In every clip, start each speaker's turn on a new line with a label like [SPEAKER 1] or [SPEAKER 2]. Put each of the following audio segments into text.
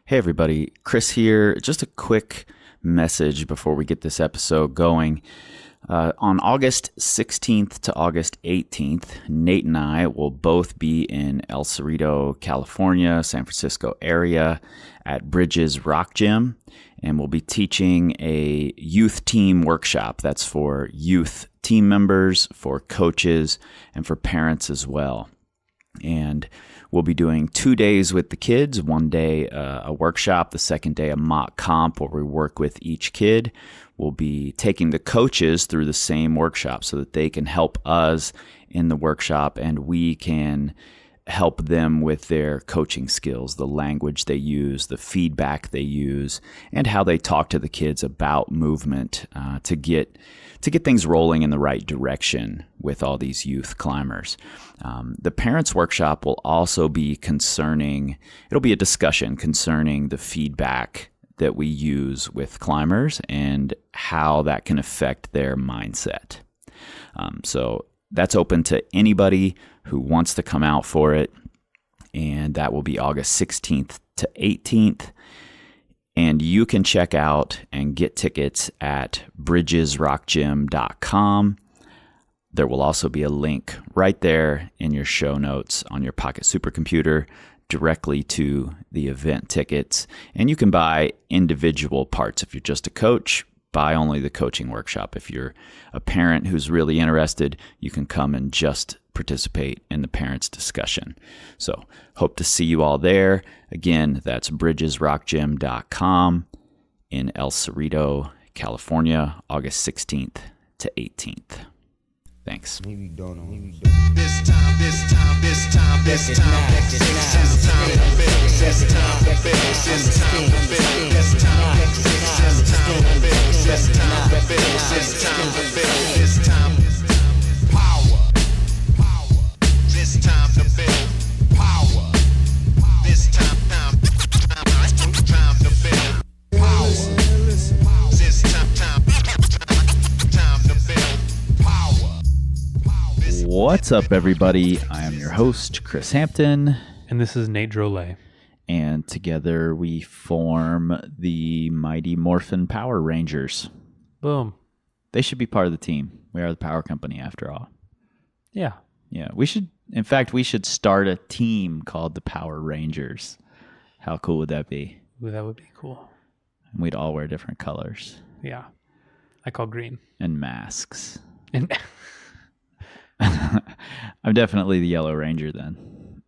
[SPEAKER 1] Hey everybody, Chris here. Just a quick message before we get this episode going. On August 16th to August 18th, Nate and I will both be in El Cerrito, California, San Francisco area at Bridges Rock Gym, and we'll be teaching a youth team workshop. That's for youth team members, for coaches, and for parents as well. And we'll be doing 2 days with the kids, one day a workshop, the second day a mock comp where we work with each kid. We'll be taking the coaches through the same workshop so that they can help us in the workshop and we can help them with their coaching skills, the language they use, the feedback they use, and how they talk to the kids about movement to get things rolling in the right direction with all these youth climbers. The parents' workshop will also be it'll be a discussion concerning the feedback that we use with climbers and how that can affect their mindset. So that's open to anybody who wants to come out for it, and that will be August 16th to 18th. And you can check out and get tickets at bridgesrockgym.com. There will also be a link right there in your show notes on your Pocket Supercomputer directly to the event tickets. And you can buy individual parts. If you're just a coach, buy only the coaching workshop. If you're a parent who's really interested, you can come and just participate in the parents' discussion. So hope to see you all there. Again, that's bridgesrockgym.com in El Cerrito, California, August 16th to 18th. Thanks.
[SPEAKER 2] Maybe don't know.
[SPEAKER 1] What's up, everybody? I am your host, Chris Hampton.
[SPEAKER 3] And this is Nate Drolet.
[SPEAKER 1] And together we form the Mighty Morphin Power Rangers.
[SPEAKER 3] Boom.
[SPEAKER 1] They should be part of the team. We are the power company after all.
[SPEAKER 3] Yeah.
[SPEAKER 1] Yeah, we should start a team called the Power Rangers. How cool would that be?
[SPEAKER 3] Ooh, that would be cool.
[SPEAKER 1] And we'd all wear different colors.
[SPEAKER 3] Yeah. I call green.
[SPEAKER 1] And masks.
[SPEAKER 3] And
[SPEAKER 1] I'm definitely the Yellow Ranger then.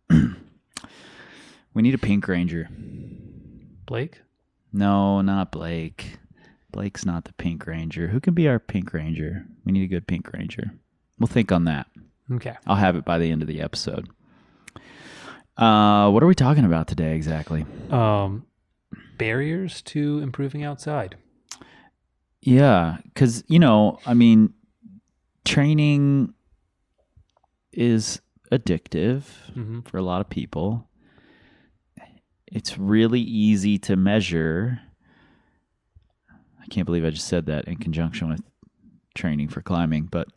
[SPEAKER 1] We need a Pink Ranger.
[SPEAKER 3] Blake?
[SPEAKER 1] No, not Blake. Blake's not the Pink Ranger. Who can be our Pink Ranger? We need a good Pink Ranger. We'll think on that.
[SPEAKER 3] Okay.
[SPEAKER 1] I'll have it by the end of the episode. What are we talking about today exactly?
[SPEAKER 3] Barriers to improving outside.
[SPEAKER 1] Yeah, because, training is addictive for a lot of people. It's really easy to measure. I can't believe I just said that in conjunction with training for climbing, but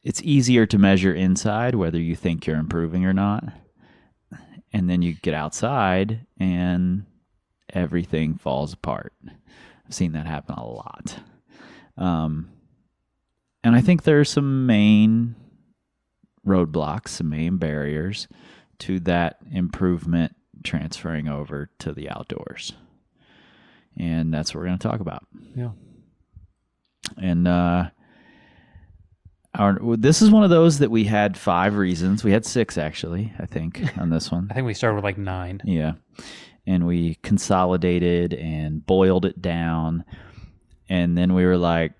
[SPEAKER 1] it's easier to measure inside whether you think you're improving or not. And then you get outside and everything falls apart. I've seen that happen a lot. And I think there are some main roadblocks, some main barriers to that improvement transferring over to the outdoors. And that's what we're going to talk about.
[SPEAKER 3] Yeah.
[SPEAKER 1] And this is one of those that we had 5 reasons. We had 6, actually, I think, on this one.
[SPEAKER 3] I think we started with like 9.
[SPEAKER 1] Yeah. And we consolidated and boiled it down. And then we were like,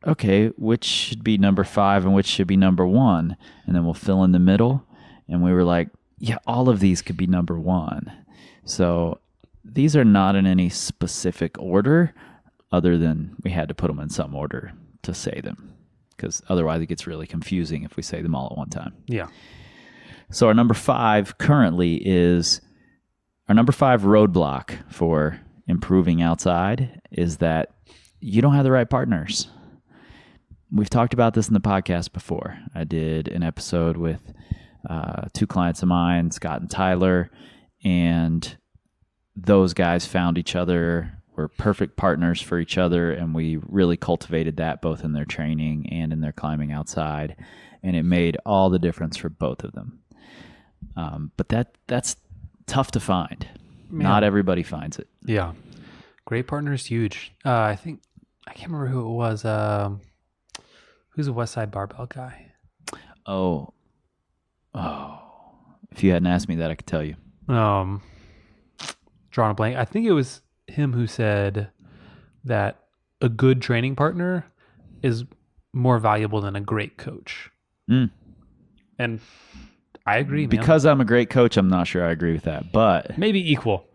[SPEAKER 1] okay, which should be number 5 and which should be number 1? And then we'll fill in the middle. And we were like, yeah, all of these could be number 1. So these are not in any specific order other than we had to put them in some order to say them, because otherwise it gets really confusing if we say them all at one time.
[SPEAKER 3] Yeah.
[SPEAKER 1] So our number 5 currently is, our number 5 roadblock for improving outside is that you don't have the right partners. We've talked about this in the podcast before. I did an episode with 2 clients of mine, Scott and Tyler, and those guys found each other, were perfect partners for each other, and we really cultivated that both in their training and in their climbing outside, and it made all the difference for both of them. But that's tough to find.
[SPEAKER 3] Man.
[SPEAKER 1] Not everybody finds it.
[SPEAKER 3] Yeah. Great partner is huge. I think, I can't remember who it was. Who's a West Side Barbell guy?
[SPEAKER 1] Oh. If you hadn't asked me that, I could tell you.
[SPEAKER 3] Drawing a blank. I think it was him who said that a good training partner is more valuable than a great coach. And I agree, man.
[SPEAKER 1] Because I'm a great coach, I'm not sure I agree with that, but
[SPEAKER 3] Maybe equal.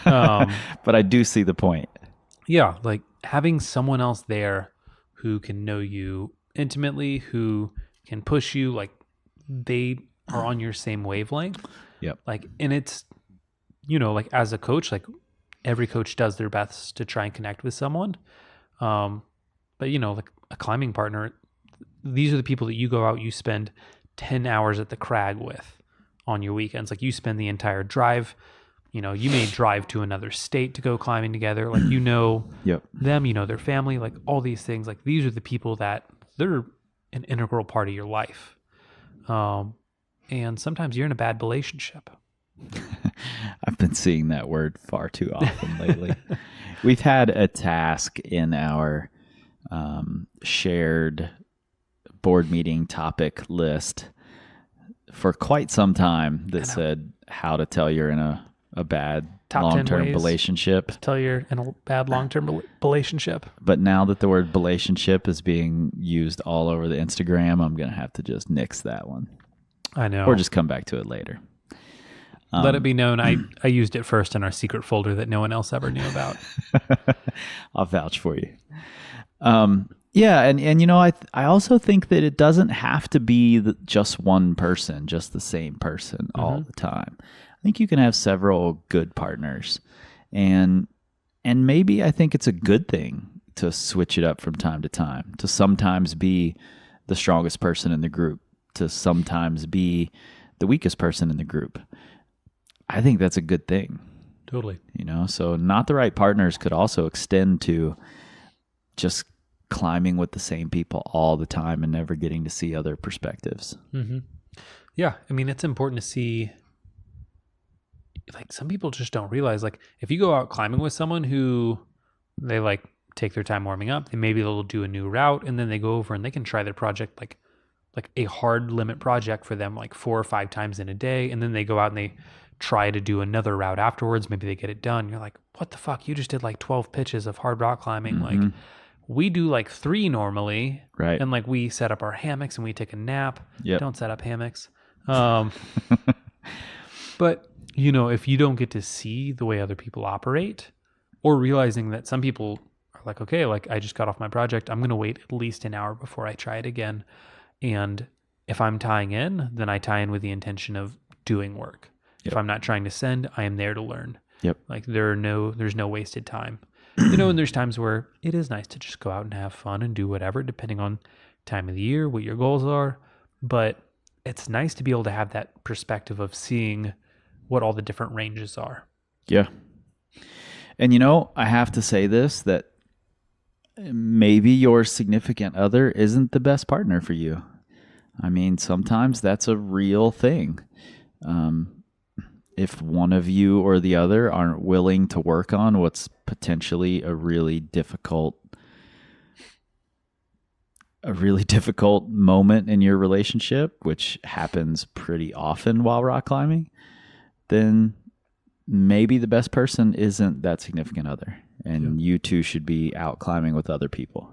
[SPEAKER 1] but I do see the point.
[SPEAKER 3] Yeah, like having someone else there who can know you intimately, who can push you, like they are on your same wavelength.
[SPEAKER 1] Yep.
[SPEAKER 3] Like, and it's, like as a coach, like every coach does their best to try and connect with someone. But like a climbing partner, these are the people that you go out, you spend 10 hours at the crag with on your weekends. Like you spend the entire drive, you may drive to another state to go climbing together. Like,
[SPEAKER 1] Yep.
[SPEAKER 3] them, their family, like all these things, like these are the people that they're an integral part of your life. And sometimes you're in a bad relationship.
[SPEAKER 1] I've been seeing that word far too often lately. We've had a task in our shared board meeting topic list for quite some time that said how to tell you're in a bad
[SPEAKER 3] Top 10
[SPEAKER 1] long-term
[SPEAKER 3] ways
[SPEAKER 1] relationship.
[SPEAKER 3] Tell you're in a bad long-term relationship.
[SPEAKER 1] But now that the word relationship is being used all over the Instagram, I'm going to have to just nix that one.
[SPEAKER 3] I know.
[SPEAKER 1] Or just come back to it later.
[SPEAKER 3] Let it be known, I used it first in our secret folder that no one else ever knew about.
[SPEAKER 1] I'll vouch for you. Yeah, and I also think that it doesn't have to be just one person, just the same person all the time. I think you can have several good partners, and maybe I think it's a good thing to switch it up from time to time, to sometimes be the strongest person in the group, to sometimes be the weakest person in the group. I think that's a good thing.
[SPEAKER 3] Totally.
[SPEAKER 1] So not the right partners could also extend to just climbing with the same people all the time and never getting to see other perspectives.
[SPEAKER 3] Mm-hmm. Yeah. I mean, it's important to see, like some people just don't realize, like if you go out climbing with someone who they like take their time warming up, maybe they'll do a new route and then they go over and they can try their project, like a hard limit project for them, like 4 or 5 times in a day. And then they go out and they try to do another route afterwards. Maybe they get it done. You're like, what the fuck? You just did like 12 pitches of hard rock climbing.
[SPEAKER 1] Mm-hmm.
[SPEAKER 3] Like we do like 3 normally.
[SPEAKER 1] Right.
[SPEAKER 3] And like we set up our hammocks and we take a nap.
[SPEAKER 1] Yep.
[SPEAKER 3] Don't set up hammocks. But if you don't get to see the way other people operate, or realizing that some people are like, okay, like I just got off my project, I'm going to wait at least an hour before I try it again. And if I'm tying in, then I tie in with the intention of doing work. Yep. If I'm not trying to send, I am there to learn.
[SPEAKER 1] Yep.
[SPEAKER 3] Like there's no wasted time. And there's times where it is nice to just go out and have fun and do whatever, depending on time of the year, what your goals are. But it's nice to be able to have that perspective of seeing what all the different ranges are.
[SPEAKER 1] Yeah. And I have to say this, that maybe your significant other isn't the best partner for you. I mean, sometimes that's a real thing. If one of you or the other aren't willing to work on what's potentially a really difficult moment in your relationship, which happens pretty often while rock climbing, then maybe the best person isn't that significant other. And you two should be out climbing with other people.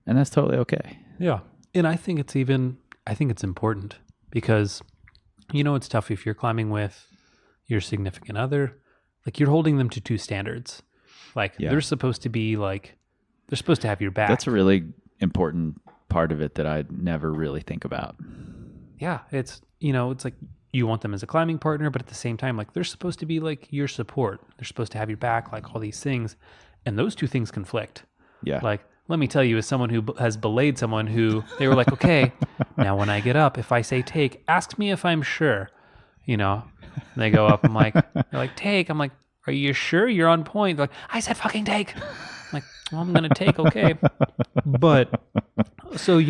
[SPEAKER 1] And that's totally okay.
[SPEAKER 3] Yeah. And I think it's important because, it's tough if you're climbing with your significant other, like you're holding them to 2 standards. Like they're supposed to have your back.
[SPEAKER 1] That's a really important part of it that I never really think about.
[SPEAKER 3] Yeah. It's, it's like you want them as a climbing partner, but at the same time, like they're supposed to be like your support. They're supposed to have your back, like all these things. And those 2 things conflict. Yeah. Like, let me tell you, as someone who has belayed someone who they were like, okay, now when I get up, if I say take, ask me if I'm sure, They go up, I'm like, they're like, take. I'm like, are you sure you're on point? They're like, I said fucking take. I'm like, well, I'm going to take, okay. But so,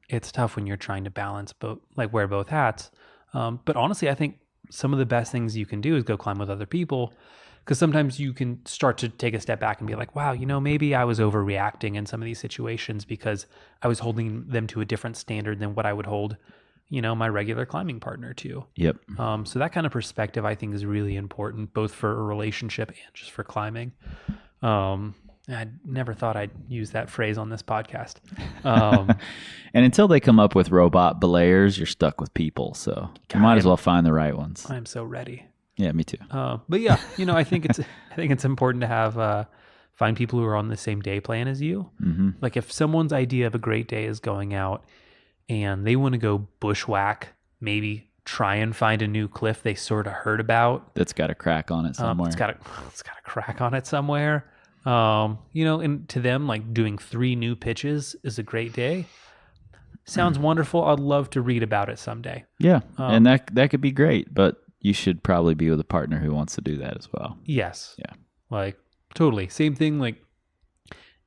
[SPEAKER 3] it's tough when you're trying to balance both, like wear both hats. But honestly, I think some of the best things you can do is go climb with other people, because sometimes you can start to take a step back and be like, wow, maybe I was overreacting in some of these situations because I was holding them to a different standard than what I would hold, my regular climbing partner to.
[SPEAKER 1] Yep.
[SPEAKER 3] So that kind of perspective I think is really important, both for a relationship and just for climbing. I never thought I'd use that phrase on this podcast.
[SPEAKER 1] And until they come up with robot belayers, you're stuck with people. So you might as well find the right ones.
[SPEAKER 3] I'm so ready.
[SPEAKER 1] Yeah, me too.
[SPEAKER 3] But yeah, I think it's important to have find people who are on the same day plan as you.
[SPEAKER 1] Mm-hmm.
[SPEAKER 3] Like if someone's idea of a great day is going out and they want to go bushwhack, maybe try and find a new cliff they sort of heard about.
[SPEAKER 1] That's got a crack on it somewhere.
[SPEAKER 3] It's got a crack on it somewhere. And to them, like doing 3 new pitches is a great day. Sounds wonderful. I'd love to read about it someday.
[SPEAKER 1] Yeah. And that could be great, but you should probably be with a partner who wants to do that as well.
[SPEAKER 3] Yes.
[SPEAKER 1] Yeah.
[SPEAKER 3] Like totally. Same thing. Like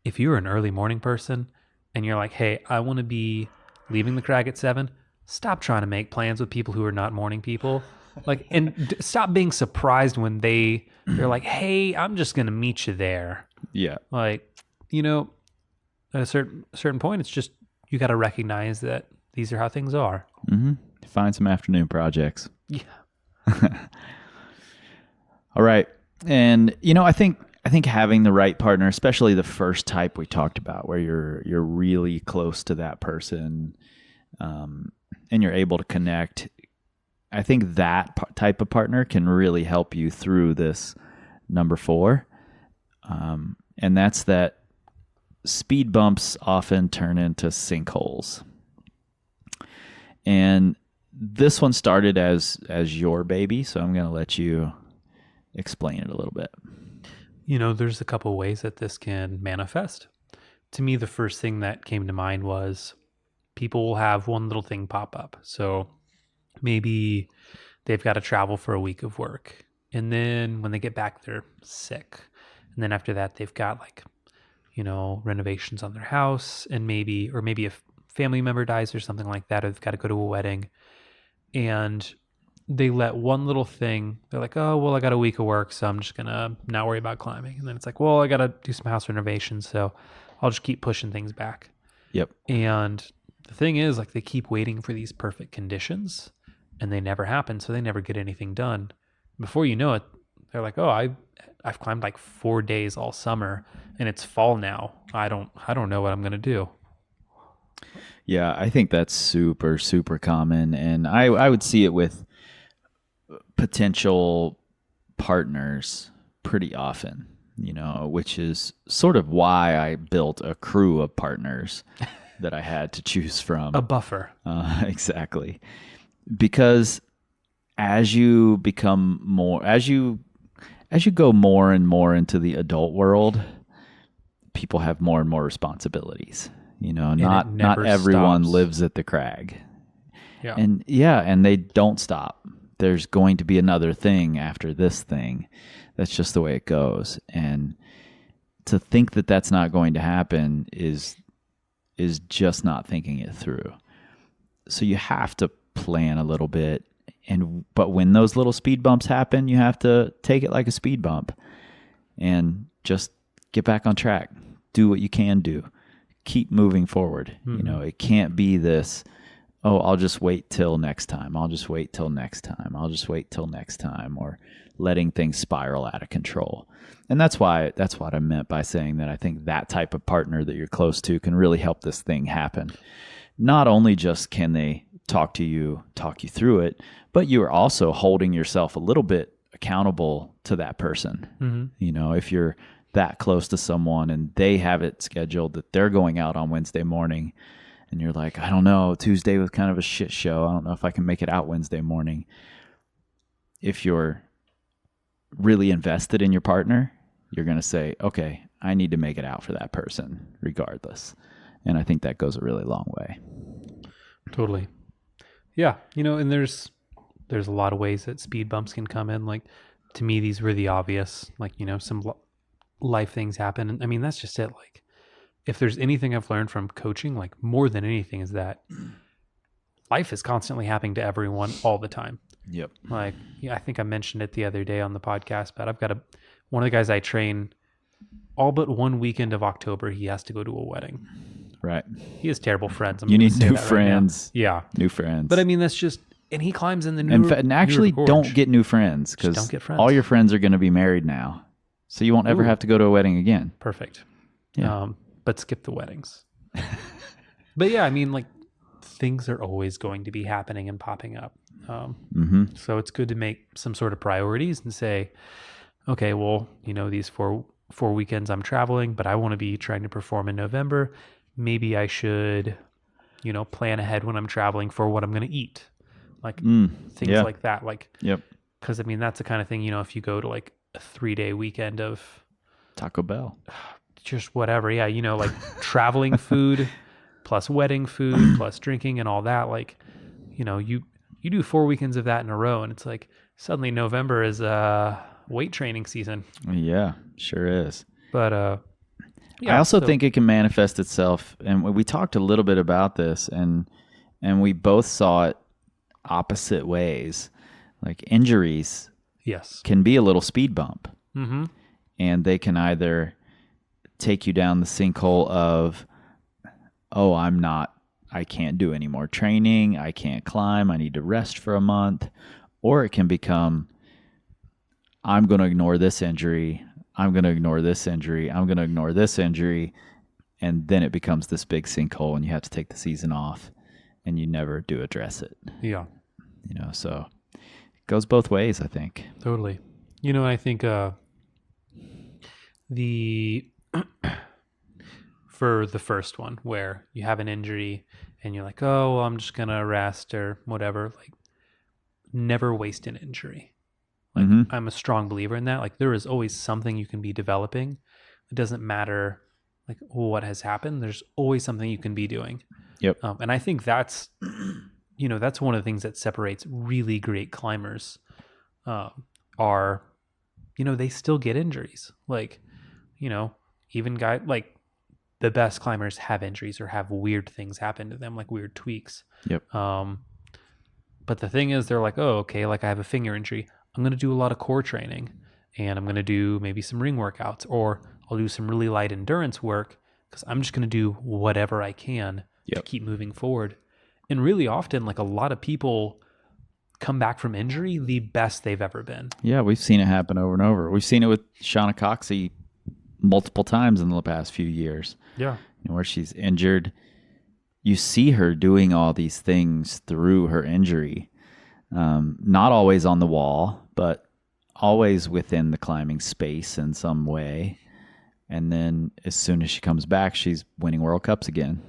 [SPEAKER 3] if you're an early morning person and you're like, hey, I want to be leaving the crag at 7, stop trying to make plans with people who are not morning people. Like, and stop being surprised when they're like, hey, I'm just going to meet you there.
[SPEAKER 1] Yeah.
[SPEAKER 3] Like, at a certain point, it's just, you got to recognize that these are how things are.
[SPEAKER 1] Mm-hmm. Find some afternoon projects.
[SPEAKER 3] Yeah.
[SPEAKER 1] All right. And, I think having the right partner, especially the first type we talked about, where you're really close to that person, and you're able to connect, I think that type of partner can really help you through this number 4. And that's that speed bumps often turn into sinkholes. And this one started as your baby, so I'm going to let you explain it a little bit.
[SPEAKER 3] There's a couple ways that this can manifest. To me, the first thing that came to mind was people will have one little thing pop up. So maybe they've got to travel for a week of work. And then when they get back, they're sick. And then after that, they've got renovations on their house, and maybe a family member dies or something like that, or they've got to go to a wedding. And they let one little thing, they're like, oh, well, I got a week of work, so I'm just going to not worry about climbing. And then it's like, well, I got to do some house renovations, so I'll just keep pushing things back.
[SPEAKER 1] Yep.
[SPEAKER 3] And the thing is, like, they keep waiting for these perfect conditions, and they never happen, so they never get anything done. Before you know it, they're like, oh, I've climbed like 4 days all summer, and it's fall now. I don't know what I'm going to do.
[SPEAKER 1] Yeah, I think that's super, super common. And I would see it with potential partners pretty often, which is sort of why I built a crew of partners that I had to choose from.
[SPEAKER 3] A buffer.
[SPEAKER 1] Exactly. Because as you become more, as you go more and more into the adult world, people have more and more responsibilities. Not everyone lives at the crag.
[SPEAKER 3] Yeah.
[SPEAKER 1] And they don't stop. There's going to be another thing after this thing. That's just the way it goes. And to think that that's not going to happen is just not thinking it through. So you have to plan a little bit. But when those little speed bumps happen, you have to take it like a speed bump and just get back on track. Do what you can do. Keep moving forward.
[SPEAKER 3] Mm-hmm.
[SPEAKER 1] It can't be this, oh, I'll just wait till next time. I'll just wait till next time. I'll just wait till next time, or letting things spiral out of control. And that's what I meant by saying that I think that type of partner that you're close to can really help this thing happen. Not only just can they talk you through it, but you are also holding yourself a little bit accountable to that person.
[SPEAKER 3] Mm-hmm.
[SPEAKER 1] If you're that close to someone and they have it scheduled that they're going out on Wednesday morning, and you're like, I don't know, Tuesday was kind of a shit show. I don't know if I can make it out Wednesday morning. If you're really invested in your partner, you're going to say, okay, I need to make it out for that person regardless. And I think that goes a really long way.
[SPEAKER 3] Totally. Yeah. And there's a lot of ways that speed bumps can come in. Like to me, these were the obvious, like, some life things happen. And I mean, that's just it. Like, if there's anything I've learned from coaching, like more than anything, is that life is constantly happening to everyone all the time.
[SPEAKER 1] Yep.
[SPEAKER 3] Like, I think I mentioned it the other day on the podcast, but I've got one of the guys I train, all but one weekend of October, he has to go to a wedding.
[SPEAKER 1] Right.
[SPEAKER 3] He has terrible friends.
[SPEAKER 1] You need new friends.
[SPEAKER 3] Right, yeah.
[SPEAKER 1] New friends.
[SPEAKER 3] But I mean, that's just, and he climbs in the new.
[SPEAKER 1] And actually, don't get new friends, because all your friends are going to be married now. So you won't ever have to go to a wedding again.
[SPEAKER 3] Perfect.
[SPEAKER 1] Yeah.
[SPEAKER 3] But skip the weddings. But yeah, I mean, like, things are always going to be happening and popping up. So it's good to make some sort of priorities and say, okay, well, these four weekends I'm traveling, but I want to be trying to perform in November. Maybe I should, plan ahead when I'm traveling for what I'm going to eat. Like things like that. Like,
[SPEAKER 1] yep.
[SPEAKER 3] Because I mean, that's the kind of thing, if you go to like a 3-day weekend of
[SPEAKER 1] Taco Bell,
[SPEAKER 3] just whatever. Yeah. Like traveling food plus wedding food plus drinking and all that. Like, you do 4 weekends of that in a row, and it's like suddenly November is weight training season.
[SPEAKER 1] Yeah, sure is.
[SPEAKER 3] But
[SPEAKER 1] I also think it can manifest itself, and we talked a little bit about this, and we both saw it opposite ways. Like, injuries can be a little speed bump.
[SPEAKER 3] Mm-hmm.
[SPEAKER 1] And they can either take you down the sinkhole of, oh, I can't do any more training, I can't climb, I need to rest for a month. Or it can become, I'm going to ignore this injury, I'm going to ignore this injury, I'm going to ignore this injury. And then it becomes this big sinkhole, and you have to take the season off, and you never do address it.
[SPEAKER 3] Yeah.
[SPEAKER 1] So it goes both ways, I think.
[SPEAKER 3] Totally. I think for the first one, where you have an injury and you're like, oh, well, I'm just going to rest or whatever, like, never waste an injury. Like, I'm a strong believer in that. Like, there is always something you can be developing. It doesn't matter like what has happened. There's always something you can be doing.
[SPEAKER 1] Yep.
[SPEAKER 3] And I think that's, that's one of the things that separates really great climbers are, they still get injuries. Like, even like the best climbers have injuries or have weird things happen to them, like weird tweaks.
[SPEAKER 1] Yep.
[SPEAKER 3] But the thing is, they're like, oh, okay, like I have a finger injury. I'm going to do a lot of core training, and I'm going to do maybe some ring workouts, or I'll do some really light endurance work, because I'm just going to do whatever I can to keep moving forward. And really often, like, a lot of people come back from injury the best they've ever been.
[SPEAKER 1] Yeah, we've seen it happen over and over. We've seen it with Shauna Coxey multiple times in the past few years.
[SPEAKER 3] Yeah.
[SPEAKER 1] Where she's injured. You see her doing all these things through her injury. Not always on the wall, but always within the climbing space in some way. And then as soon as she comes back, she's winning World Cups again.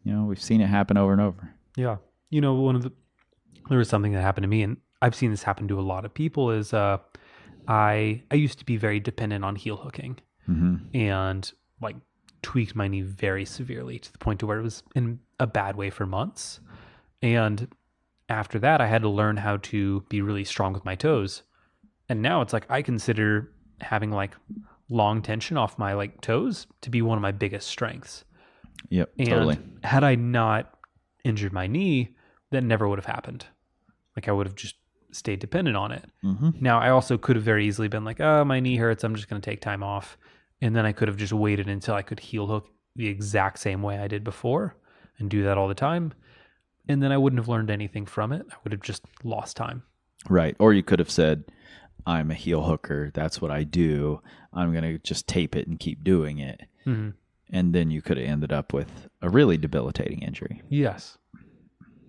[SPEAKER 1] We've seen it happen over and over.
[SPEAKER 3] Yeah. There was something that happened to me, and I've seen this happen to a lot of people, is I used to be very dependent on heel hooking, and like tweaked my knee very severely to the point to where it was in a bad way for months. And after that, I had to learn how to be really strong with my toes. And now it's like, I consider having like long tension off my like toes to be one of my biggest strengths.
[SPEAKER 1] Yep,
[SPEAKER 3] and
[SPEAKER 1] totally.
[SPEAKER 3] Had I not injured my knee, that never would have happened. Like, I would have just stayed dependent on it. Now, I also could have very easily been like, oh, my knee hurts, I'm just going to take time off. And then I could have just waited until I could heel hook the exact same way I did before and do that all the time. And then I wouldn't have learned anything from it. I would have just lost time.
[SPEAKER 1] Right. Or you could have said, I'm a heel hooker, that's what I do, I'm going to just tape it and keep doing it. And then you could have ended up with a really debilitating injury.
[SPEAKER 3] Yes.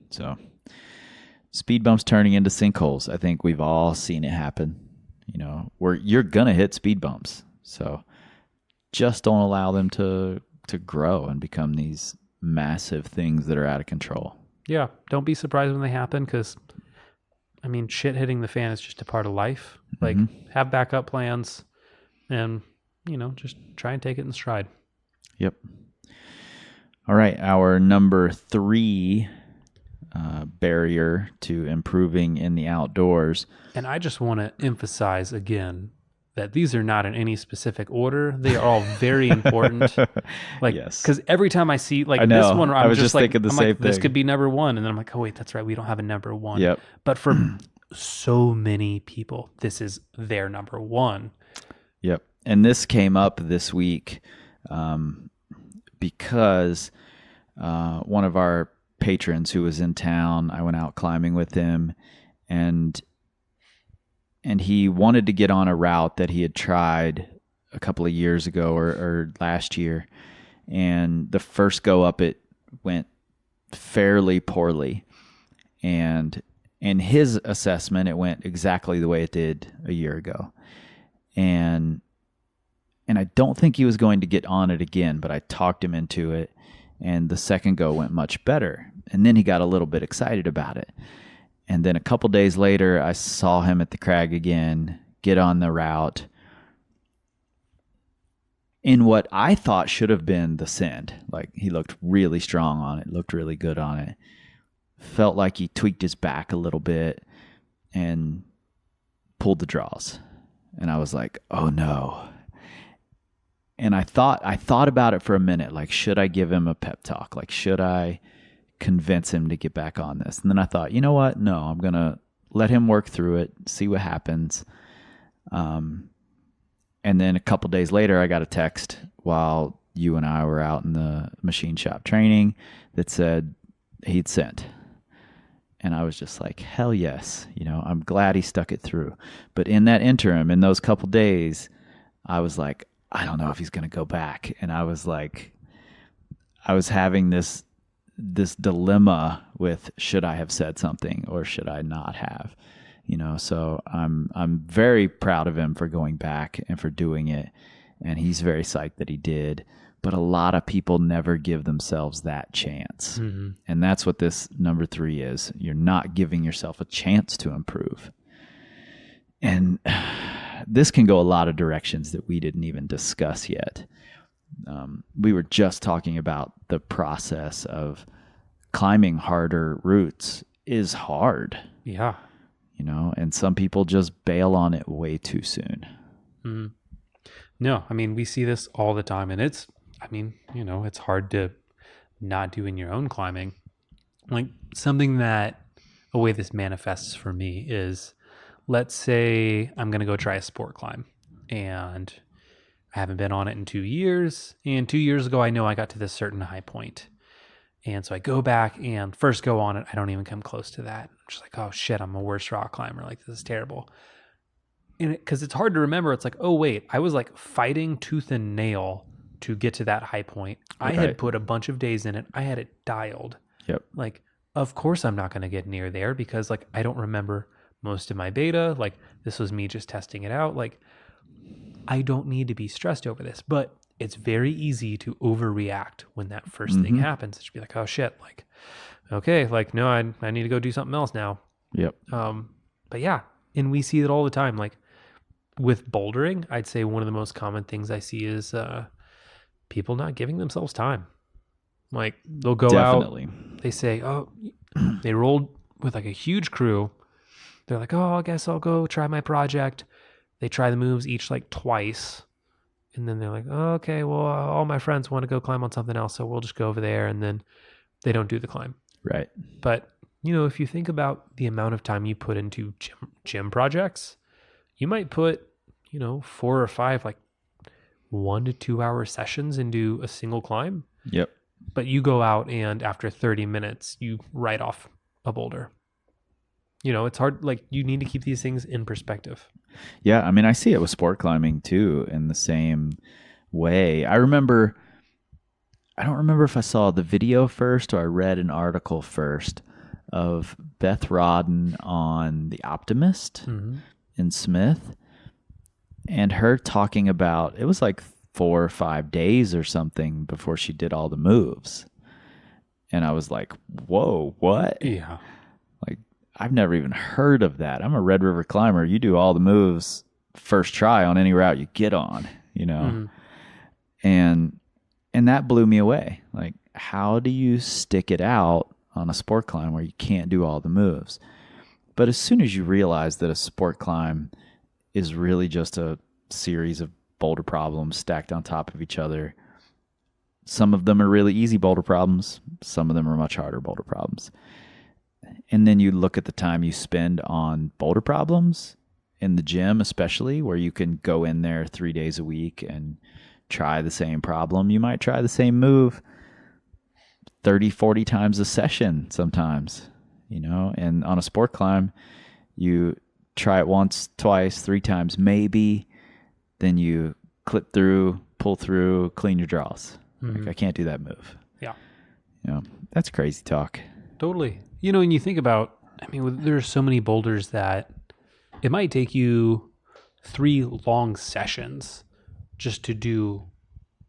[SPEAKER 1] So speed bumps turning into sinkholes. I think we've all seen it happen. Where you're going to hit speed bumps. So just don't allow them to grow and become these massive things that are out of control.
[SPEAKER 3] Yeah. Don't be surprised when they happen, because, I mean, shit hitting the fan is just a part of life. Like, have backup plans and, just try and take it in stride.
[SPEAKER 1] Yep. All right. Our number 3 barrier to improving in the outdoors.
[SPEAKER 3] And I just want to emphasize again that these are not in any specific order. They are all very important. Like,
[SPEAKER 1] Yes.
[SPEAKER 3] because every time I see like
[SPEAKER 1] I know.
[SPEAKER 3] this one,
[SPEAKER 1] I
[SPEAKER 3] I'm
[SPEAKER 1] was just
[SPEAKER 3] like,
[SPEAKER 1] thinking the
[SPEAKER 3] I'm
[SPEAKER 1] same
[SPEAKER 3] like, this
[SPEAKER 1] thing.
[SPEAKER 3] could be number one. And then I'm like, oh wait, that's right. We don't have a number one.
[SPEAKER 1] Yep.
[SPEAKER 3] But for so many people, this is their number one.
[SPEAKER 1] Yep. And this came up this week because one of our patrons who was in town, I went out climbing with him, and he wanted to get on a route that he had tried a couple of years ago or last year. And the first go up it went fairly poorly. And in his assessment, it went exactly the way it did a year ago. And I don't think he was going to get on it again, but I talked him into it. And the second go went much better. And then he got a little bit excited about it. And then a couple days later, I saw him at the crag again, get on the route in what I thought should have been the send. Like, he looked really strong on it, looked really good on it. Felt like he tweaked his back a little bit and pulled the draws. And I was like, oh no. And I thought about it for a minute. Like, should I give him a pep talk? Like, should I convince him to get back on this? And then I thought, you know what? No, I'm going to let him work through it, see what happens. And then a couple days later, I got a text while you and I were out in the machine shop training that said he'd sent. And I was just like, hell yes. You know, I'm glad he stuck it through. But in that interim, in those couple days, I was like, I don't know if he's going to go back. And I was like, I was having this dilemma with, should I have said something or should I not have? You know, so I'm very proud of him for going back and for doing it. And he's very psyched that he did. But a lot of people never give themselves that chance. Mm-hmm. And that's what this number 3 is. You're not giving yourself a chance to improve. And this can go a lot of directions that we didn't even discuss yet. We were just talking about the process of climbing harder routes is hard.
[SPEAKER 3] Yeah.
[SPEAKER 1] You know, and some people just bail on it way too soon.
[SPEAKER 3] Mm-hmm. No, I mean, we see this all the time, and it's hard to not do in your own climbing. Like, a way this manifests for me is, let's say I'm going to go try a sport climb and I haven't been on it in 2 years. And 2 years ago, I know I got to this certain high point. And so I go back and first go on it. I don't even come close to that. I'm just like, oh shit, I'm a worse rock climber. Like, this is terrible. And because it's hard to remember, it's like, oh wait, I was like fighting tooth and nail to get to that high point. I had put a bunch of days in it. I had it dialed.
[SPEAKER 1] Yep.
[SPEAKER 3] Like, of course I'm not going to get near there because like I don't remember most of my beta. Like, this was me just testing it out. Like, I don't need to be stressed over this, but it's very easy to overreact when that first thing happens. It should be like, oh shit, like, okay, like, no, I need to go do something else now.
[SPEAKER 1] Yep.
[SPEAKER 3] But yeah, and we see it all the time. Like, with bouldering, I'd say one of the most common things I see is people not giving themselves time. Like, they'll go out, they say, oh, they rolled with like a huge crew. They're like, oh, I guess I'll go try my project. They try the moves each like twice. And then they're like, oh, okay, well, all my friends want to go climb on something else, so we'll just go over there. And then they don't do the climb.
[SPEAKER 1] Right.
[SPEAKER 3] But, you know, if you think about the amount of time you put into gym projects, you might put, 4 or 5, like 1 to 2 hour sessions into a single climb.
[SPEAKER 1] Yep.
[SPEAKER 3] But you go out and after 30 minutes, you write off a boulder. It's hard. Like, you need to keep these things in perspective.
[SPEAKER 1] Yeah. I mean, I see it with sport climbing too, in the same way. I don't remember if I saw the video first or I read an article first of Beth Rodden on The Optimist in Smith, and her talking about, it was like 4 or 5 days or something before she did all the moves. And I was like, whoa, what?
[SPEAKER 3] Yeah.
[SPEAKER 1] Like, I've never even heard of that. I'm a Red River climber. You do all the moves first try on any route you get on, And that blew me away. Like, how do you stick it out on a sport climb where you can't do all the moves. But as soon as you realize that a sport climb is really just a series of boulder problems stacked on top of each other, some of them are really easy boulder problems, some of them are much harder boulder problems. And then you look at the time you spend on boulder problems in the gym, especially where you can go in there 3 days a week and try the same problem. You might try the same move 30, 40 times a session sometimes, and on a sport climb, you try it once, twice, 3 times, maybe, then you clip through, pull through, clean your draws. Like, I can't do that move.
[SPEAKER 3] Yeah.
[SPEAKER 1] That's crazy talk.
[SPEAKER 3] Totally. And you think about, there's so many boulders that it might take you 3 long sessions just to do,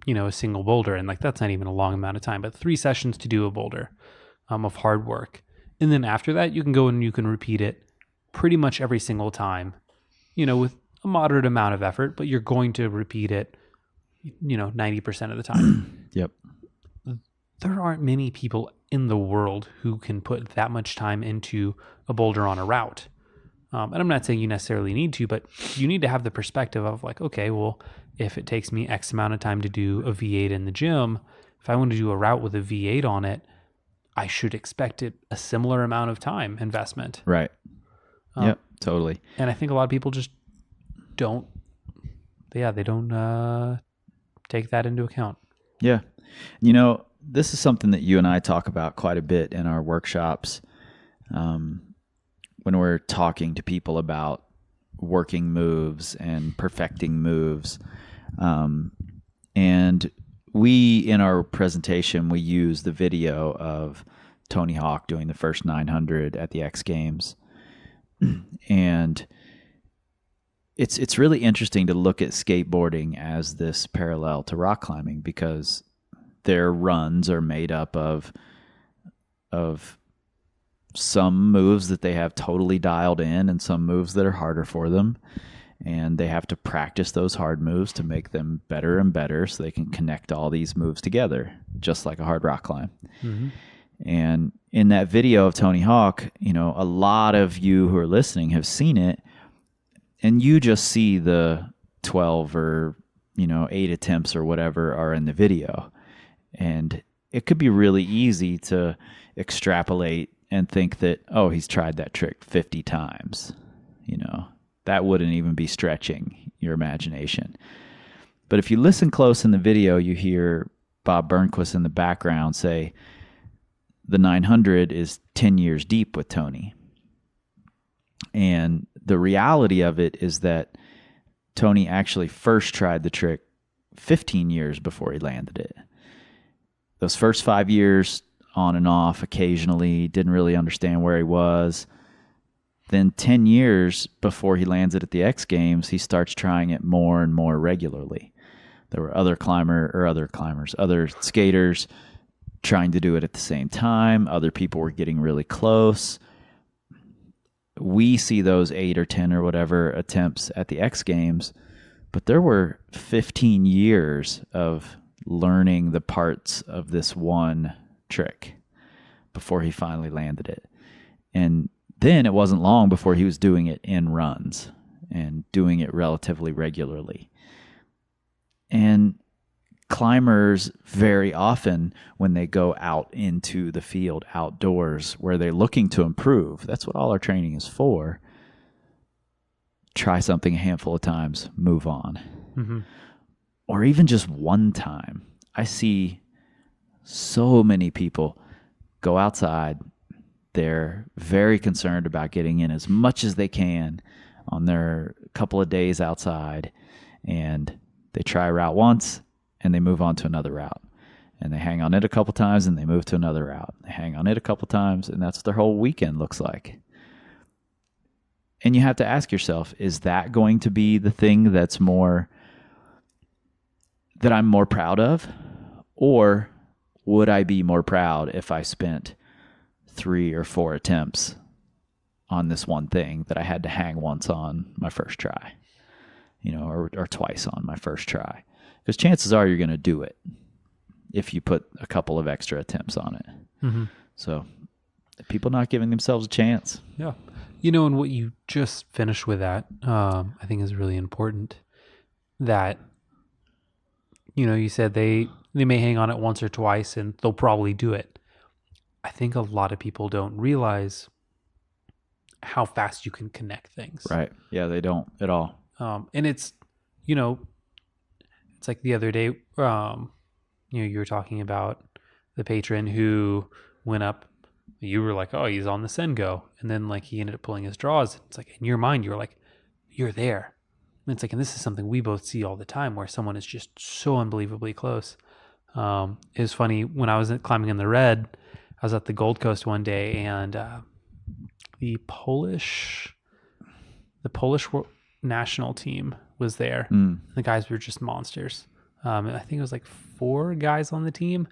[SPEAKER 3] a single boulder. And like, that's not even a long amount of time, but 3 sessions to do a boulder of hard work. And then after that, you can go and you can repeat it pretty much every single time, with a moderate amount of effort, but you're going to repeat it, 90% of the time.
[SPEAKER 1] Yep.
[SPEAKER 3] There aren't many people in the world who can put that much time into a boulder on a route. And I'm not saying you necessarily need to, but you need to have the perspective of like, okay, well, if it takes me X amount of time to do a V8 in the gym, if I want to do a route with a V8 on it, I should expect it a similar amount of time investment.
[SPEAKER 1] Right. Yep, totally.
[SPEAKER 3] And I think a lot of people just don't, they don't take that into account.
[SPEAKER 1] Yeah. This is something that you and I talk about quite a bit in our workshops when we're talking to people about working moves and perfecting moves. And we, in our presentation, we use the video of Tony Hawk doing the first 900 at the X Games. And it's really interesting to look at skateboarding as this parallel to rock climbing, because their runs are made up of some moves that they have totally dialed in and some moves that are harder for them. And they have to practice those hard moves to make them better and better so they can connect all these moves together, just like a hard rock climb. Mm-hmm. And in that video of Tony Hawk, a lot of you who are listening have seen it, and you just see the 12 or, 8 attempts or whatever are in the video. And it could be really easy to extrapolate and think that, oh, he's tried that trick 50 times. That wouldn't even be stretching your imagination. But if you listen close in the video, you hear Bob Burnquist in the background say, the 900 is 10 years deep with Tony. And the reality of it is that Tony actually first tried the trick 15 years before he landed it. Those first 5 years, on and off, occasionally, didn't really understand where he was. Then 10 years before he lands it at the X Games, he starts trying it more and more regularly. There were other skaters trying to do it at the same time. Other people were getting really close. We see those 8 or 10 or whatever attempts at the X Games, but there were 15 years of learning the parts of this one trick before he finally landed it. And then it wasn't long before he was doing it in runs and doing it relatively regularly. And climbers very often, when they go out into the field outdoors where they're looking to improve, that's what all our training is for. Try something a handful of times, move on. Mm-hmm. Or even just one time. I see so many people go outside. They're very concerned about getting in as much as they can on their couple of days outside, and they try a route once and they move on to another route, and they hang on it a couple times and they move to another route. They hang on it a couple times, and that's what their whole weekend looks like. And you have to ask yourself, is that going to be the thing that I'm more proud of? Or would I be more proud if I spent 3 or 4 attempts on this one thing that I had to hang once on my first try, or twice on my first try? Because chances are you're going to do it if you put a couple of extra attempts on it. Mm-hmm. So People not giving themselves a chance.
[SPEAKER 3] Yeah. And what you just finished with that, I think is really important. That, you said they may hang on it once or twice and they'll probably do it. I think a lot of people don't realize how fast you can connect things.
[SPEAKER 1] Right. Yeah, they don't at all.
[SPEAKER 3] And it's, it's like the other day, you were talking about the patron who went up. You were like, oh, he's on the Sengo. And then like he ended up pulling his draws. It's like in your mind, you're like, you're there. And it's like, and this is something we both see all the time where someone is just so unbelievably close. It was funny when I was climbing in the red, I was at the Gold Coast one day and the Polish national team was there. The guys were just monsters. I think it was like 4 guys on the team,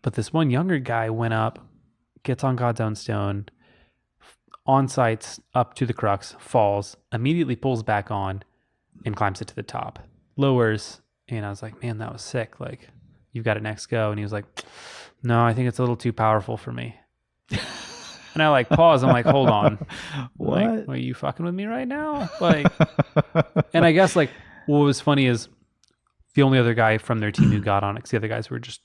[SPEAKER 3] but this one younger guy went up, gets on God's Own Stone, on sights up to the crux, falls, immediately pulls back on and climbs it to the top, lowers. And I was like, man, that was sick. Like, you've got it next go. And he was like, no, I think it's a little too powerful for me. And I like pause. I'm like, hold on.
[SPEAKER 1] What?
[SPEAKER 3] Like, are you fucking with me right now? Like, and I guess like what was funny is the only other guy from their team who got on it, because the other guys were just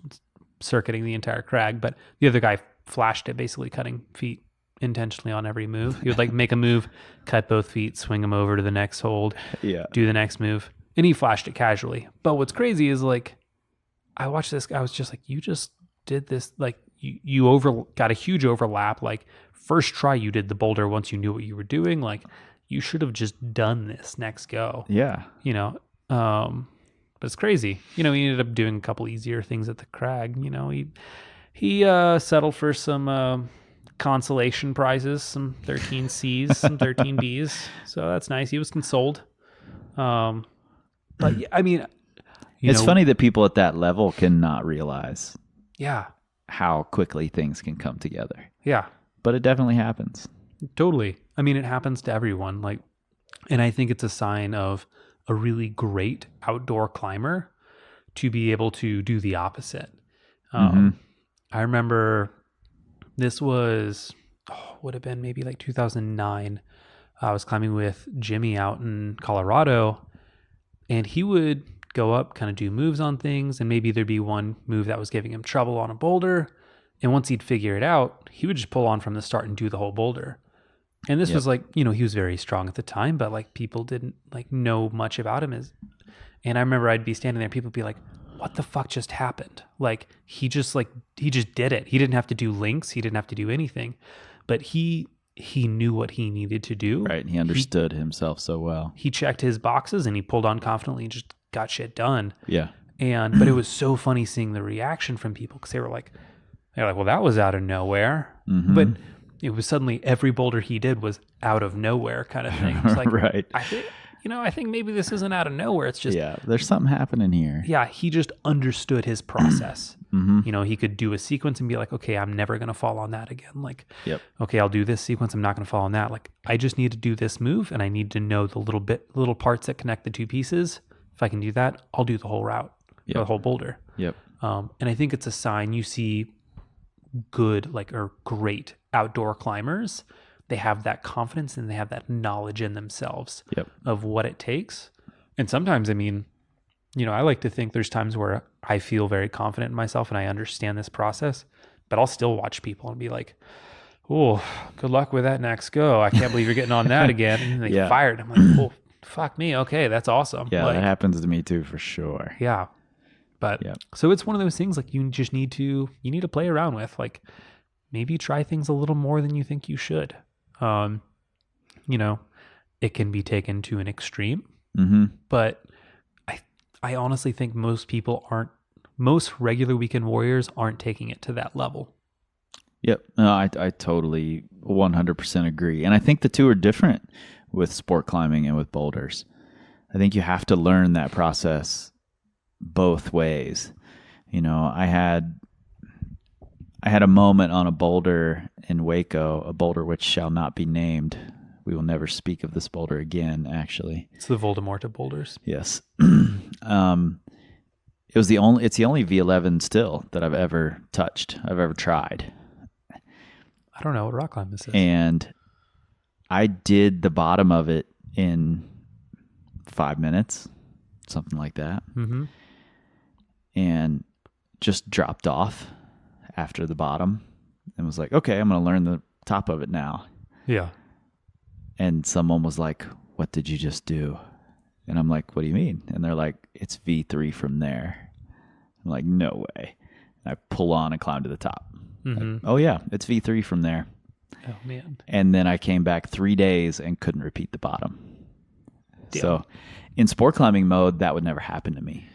[SPEAKER 3] circuiting the entire crag, but the other guy flashed it, basically cutting feet intentionally on every move. He would like make a move, cut both feet, swing them over to the next hold, do the next move, and he flashed it casually. But what's crazy is like, I watched this guy, I was just like, you just did this, like you got a huge overlap. Like first try you did the boulder once you knew what you were doing. Like you should have just done this next go.
[SPEAKER 1] Yeah.
[SPEAKER 3] But it's crazy. He ended up doing a couple easier things at the crag. He settled for some consolation prizes, some 13 C's, some 13 B's. So that's nice. He was consoled. But I mean,
[SPEAKER 1] it's funny that people at that level cannot realize how quickly things can come together.
[SPEAKER 3] Yeah.
[SPEAKER 1] But it definitely happens.
[SPEAKER 3] Totally. I mean, it happens to everyone. Like, and I think it's a sign of a really great outdoor climber to be able to do the opposite. I remember this would have been maybe like 2009. I was climbing with Jimmy out in Colorado, and he would go up, kind of do moves on things, and maybe there'd be one move that was giving him trouble on a boulder. And once he'd figure it out, he would just pull on from the start and do the whole boulder. And this was like, he was very strong at the time, but like people didn't like know much about him. And I remember I'd be standing there, people would be like, what the fuck just happened? Like he just did it. He didn't have to do links. He didn't have to do anything, but he knew what he needed to do.
[SPEAKER 1] Right. He understood himself so well.
[SPEAKER 3] He checked his boxes and he pulled on confidently and just got shit done.
[SPEAKER 1] Yeah.
[SPEAKER 3] But it was so funny seeing the reaction from people because they're like, well, that was out of nowhere. Mm-hmm. But it was suddenly every boulder he did was out of nowhere kind of thing. It's like,
[SPEAKER 1] right.
[SPEAKER 3] I think maybe this isn't out of nowhere. It's just,
[SPEAKER 1] there's something happening here.
[SPEAKER 3] Yeah. He just understood his process. He could do a sequence and be like, okay, I'm never going to fall on that again. Like, okay, I'll do this sequence. I'm not going to fall on that. Like, I just need to do this move and I need to know the little parts that connect the two pieces. If I can do that, I'll do the whole route, the whole boulder.
[SPEAKER 1] Yep.
[SPEAKER 3] And I think it's a sign you see good, or great outdoor climbers. They have that confidence and they have that knowledge in themselves of what it takes. And sometimes, I mean, I like to think there's times where I feel very confident in myself and I understand this process, but I'll still watch people and be like, oh, good luck with that next go. I can't believe you're getting on that again. And they fired. I'm like, oh, fuck me. Okay, that's awesome.
[SPEAKER 1] Yeah, that happens to me too, for sure.
[SPEAKER 3] Yeah. But so it's one of those things like you just need to play around with, like maybe try things a little more than you think you should. It can be taken to an extreme, but I honestly think most regular weekend warriors aren't taking it to that level.
[SPEAKER 1] Yep. No, I totally 100% agree. And I think the two are different with sport climbing and with boulders. I think you have to learn that process both ways. I had a moment on a boulder in Waco, a boulder which shall not be named. We will never speak of this boulder again, actually.
[SPEAKER 3] It's the Voldemort of boulders.
[SPEAKER 1] Yes. It's the only V11 still that I've ever touched. I've ever tried.
[SPEAKER 3] I don't know what rock climb this is.
[SPEAKER 1] And I did the bottom of it in 5 minutes, something like that.
[SPEAKER 3] Mm-hmm.
[SPEAKER 1] And just dropped off after the bottom and was like, okay, I'm going to learn the top of it now.
[SPEAKER 3] Yeah.
[SPEAKER 1] And someone was like, what did you just do? And I'm like, what do you mean? And they're like, it's V3 from there. I'm like, no way. And I pull on and climb to the top.
[SPEAKER 3] Mm-hmm.
[SPEAKER 1] Like, oh yeah, it's V3 from there.
[SPEAKER 3] Oh man.
[SPEAKER 1] And then I came back 3 days and couldn't repeat the bottom.
[SPEAKER 3] Damn.
[SPEAKER 1] So in sport climbing mode, that would never happen to me.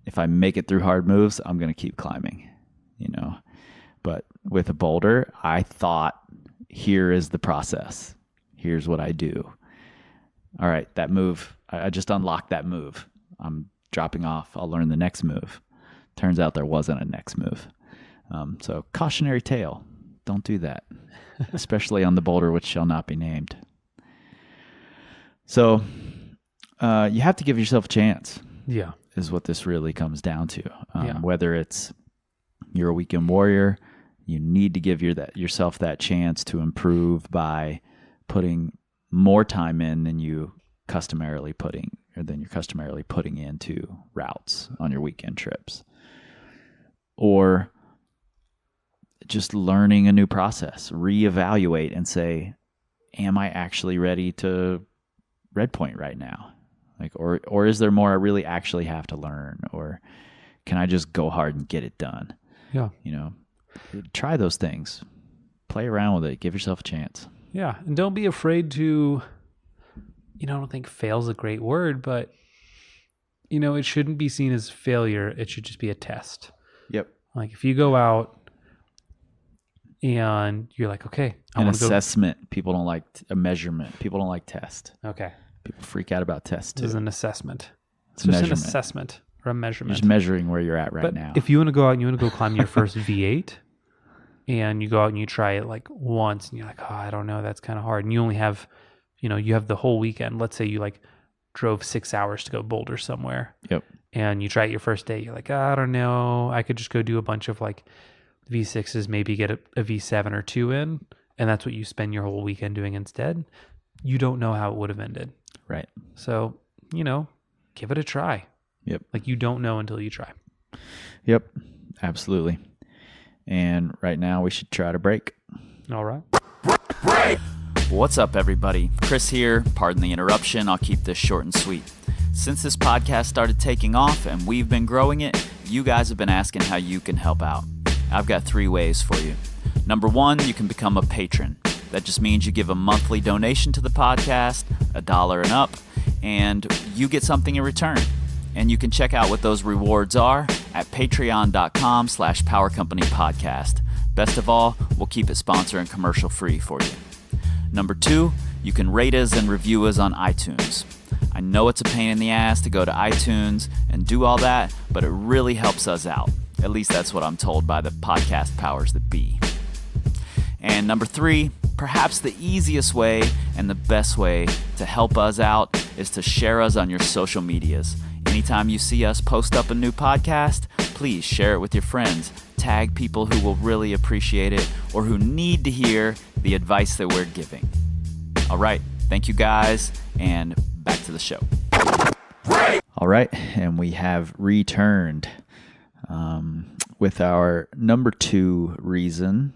[SPEAKER 1] If I make it through hard moves, I'm going to keep climbing, you know. But with a boulder, I thought, here is the process. Here's what I do. All right, that move, I just unlocked that move. I'm dropping off. I'll learn the next move. Turns out there wasn't a next move. So cautionary tale, don't do that, especially on the boulder which shall not be named. So you have to give yourself a chance.
[SPEAKER 3] Yeah.
[SPEAKER 1] Is what this really comes down to.
[SPEAKER 3] Yeah.
[SPEAKER 1] Whether it's you're a weekend warrior, you need to give yourself that chance to improve by putting more time in than you're customarily putting into routes on your weekend trips. Or just learning a new process, reevaluate and say, am I actually ready to red point right now? Like, or is there more I really actually have to learn? Or can I just go hard and get it done?
[SPEAKER 3] Yeah.
[SPEAKER 1] You know, try those things, play around with it, give yourself a chance.
[SPEAKER 3] Yeah. And don't be afraid to, I don't think fail's a great word, but it shouldn't be seen as failure. It should just be a test.
[SPEAKER 1] Yep.
[SPEAKER 3] Like if you go out and you're like, okay,
[SPEAKER 1] An assessment. People don't like a measurement. People don't like test.
[SPEAKER 3] Okay.
[SPEAKER 1] People freak out about tests too.
[SPEAKER 3] This is an assessment. It's
[SPEAKER 1] a
[SPEAKER 3] just
[SPEAKER 1] measurement.
[SPEAKER 3] an assessment or a measurement.
[SPEAKER 1] You're just measuring where you're at right now.
[SPEAKER 3] If you want to go out and you want to go climb your first V8 and you go out and you try it like once and you're like, oh, I don't know, that's kind of hard. And you only have, you have the whole weekend. Let's say you like drove 6 hours to go boulder somewhere.
[SPEAKER 1] Yep.
[SPEAKER 3] And you try it your first day. You're like, I don't know. I could just go do a bunch of like V6s, maybe get a V7 or 2 in. And that's what you spend your whole weekend doing instead. You don't know how it would have ended.
[SPEAKER 1] Right.
[SPEAKER 3] So, give it a try.
[SPEAKER 1] Yep.
[SPEAKER 3] Like you don't know until you try.
[SPEAKER 1] Yep. Absolutely. And right now we should try to break.
[SPEAKER 3] All right.
[SPEAKER 1] Break! What's up, everybody? Chris here. Pardon the interruption. I'll keep this short and sweet. Since this podcast started taking off and we've been growing it, you guys have been asking how you can help out. I've got 3 ways for you. Number 1, you can become a patron. That just means you give a monthly donation to the podcast, $1 and up, and you get something in return. And you can check out what those rewards are at patreon.com/powercompanypodcast. Best of all, we'll keep it sponsor and commercial free for you. Number 2, you can rate us and review us on iTunes. I know it's a pain in the ass to go to iTunes and do all that, but it really helps us out. At least that's what I'm told by the podcast powers that be. And number 3, perhaps the easiest way and the best way to help us out is to share us on your social medias. Anytime you see us post up a new podcast, please share it with your friends. Tag people who will really appreciate it or who need to hear the advice that we're giving. All right. Thank you guys, and back to the show. All right. And we have returned with our number 2 reason,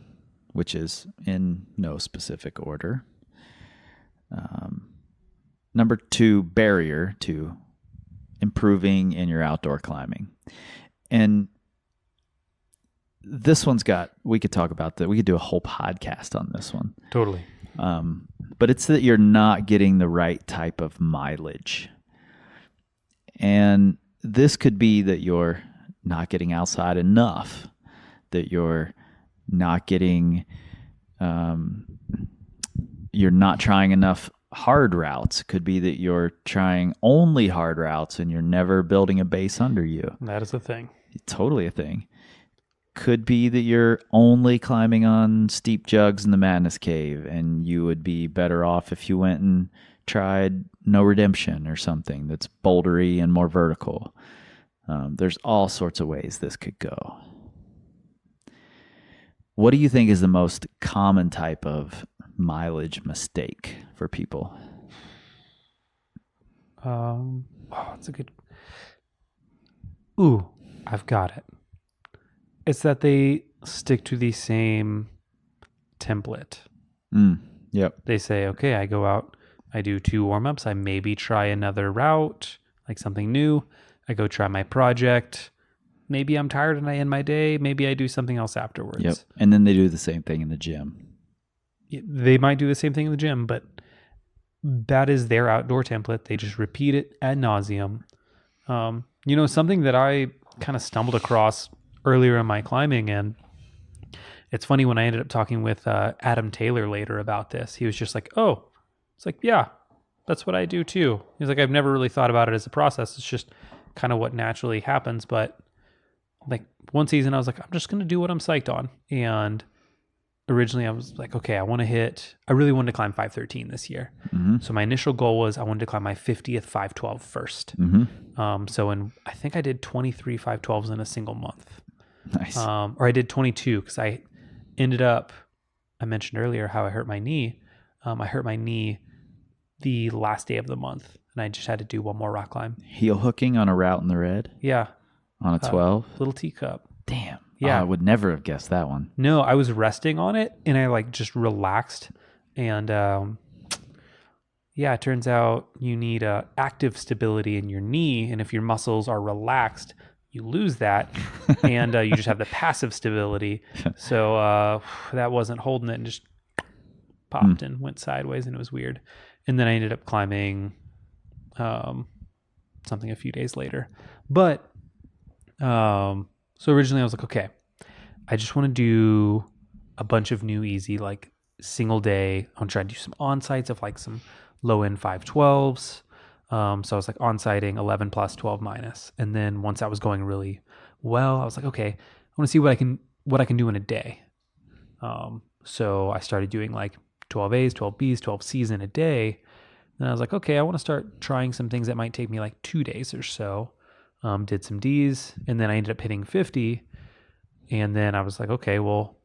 [SPEAKER 1] which is in no specific order. Number 2 barrier to improving in your outdoor climbing. And this one's we could talk about that. We could do a whole podcast on this one.
[SPEAKER 3] Totally.
[SPEAKER 1] But it's that you're not getting the right type of mileage. And this could be that you're not getting outside enough, that you're not getting, you're not trying enough hard routes. It could be that you're trying only hard routes and you're never building a base under you.
[SPEAKER 3] That is a thing.
[SPEAKER 1] Totally a thing. Could be that you're only climbing on steep jugs in the Madness Cave and you would be better off if you went and tried No Redemption or something that's bouldery and more vertical. There's all sorts of ways this could go. What do you think is the most common type of mileage mistake for people?
[SPEAKER 3] It's a good. Ooh, I've got it. It's that they stick to the same template.
[SPEAKER 1] Yep.
[SPEAKER 3] They say, okay, I go out, I do 2 warm-ups, I maybe try another route, like something new. I go try my project. Maybe I'm tired and I end my day. Maybe I do something else afterwards.
[SPEAKER 1] Yep. And then they do the same thing in the gym.
[SPEAKER 3] They might do the same thing in the gym, but that is their outdoor template. They just repeat it ad nauseum. Something that I kind of stumbled across earlier in my climbing, and it's funny when I ended up talking with Adam Taylor later about this. He was just like, oh, it's like, yeah, that's what I do too. He's like, I've never really thought about it as a process. It's just kind of what naturally happens. But like one season I was like, I'm just going to do what I'm psyched on. And originally I was like, okay, I really wanted to climb 513 this year.
[SPEAKER 1] Mm-hmm.
[SPEAKER 3] So my initial goal was I wanted to climb my 50th 512 first.
[SPEAKER 1] Mm-hmm.
[SPEAKER 3] So I think I did 23 512s in a single month.
[SPEAKER 1] Nice.
[SPEAKER 3] Or I did 22 because I mentioned earlier how I hurt my knee. I hurt my knee the last day of the month, and I just had to do one more rock climb.
[SPEAKER 1] Heel hooking on a route in the red?
[SPEAKER 3] Yeah.
[SPEAKER 1] On a 12?
[SPEAKER 3] Little teacup.
[SPEAKER 1] Damn.
[SPEAKER 3] Yeah.
[SPEAKER 1] I would never have guessed that one.
[SPEAKER 3] No, I was resting on it, and I like just relaxed. And it turns out you need active stability in your knee, and if your muscles are relaxed, you lose that, and you just have the passive stability. So that wasn't holding it and just popped and went sideways, and it was weird. And then I ended up climbing something a few days later. But so originally I was like, okay, I just want to do a bunch of new easy, like single day. I want to try to do some on-sites of like some low-end 512s. So I was like on-siting 11 plus 12 minus. And then once that was going really well, I was like, okay, I want to see what I can do in a day. So I started doing like 12 A's, 12 B's, 12 C's in a day. Then I was like, okay, I want to start trying some things that might take me like 2 days or so. Did some D's, and then I ended up hitting 50. And then I was like, okay, well,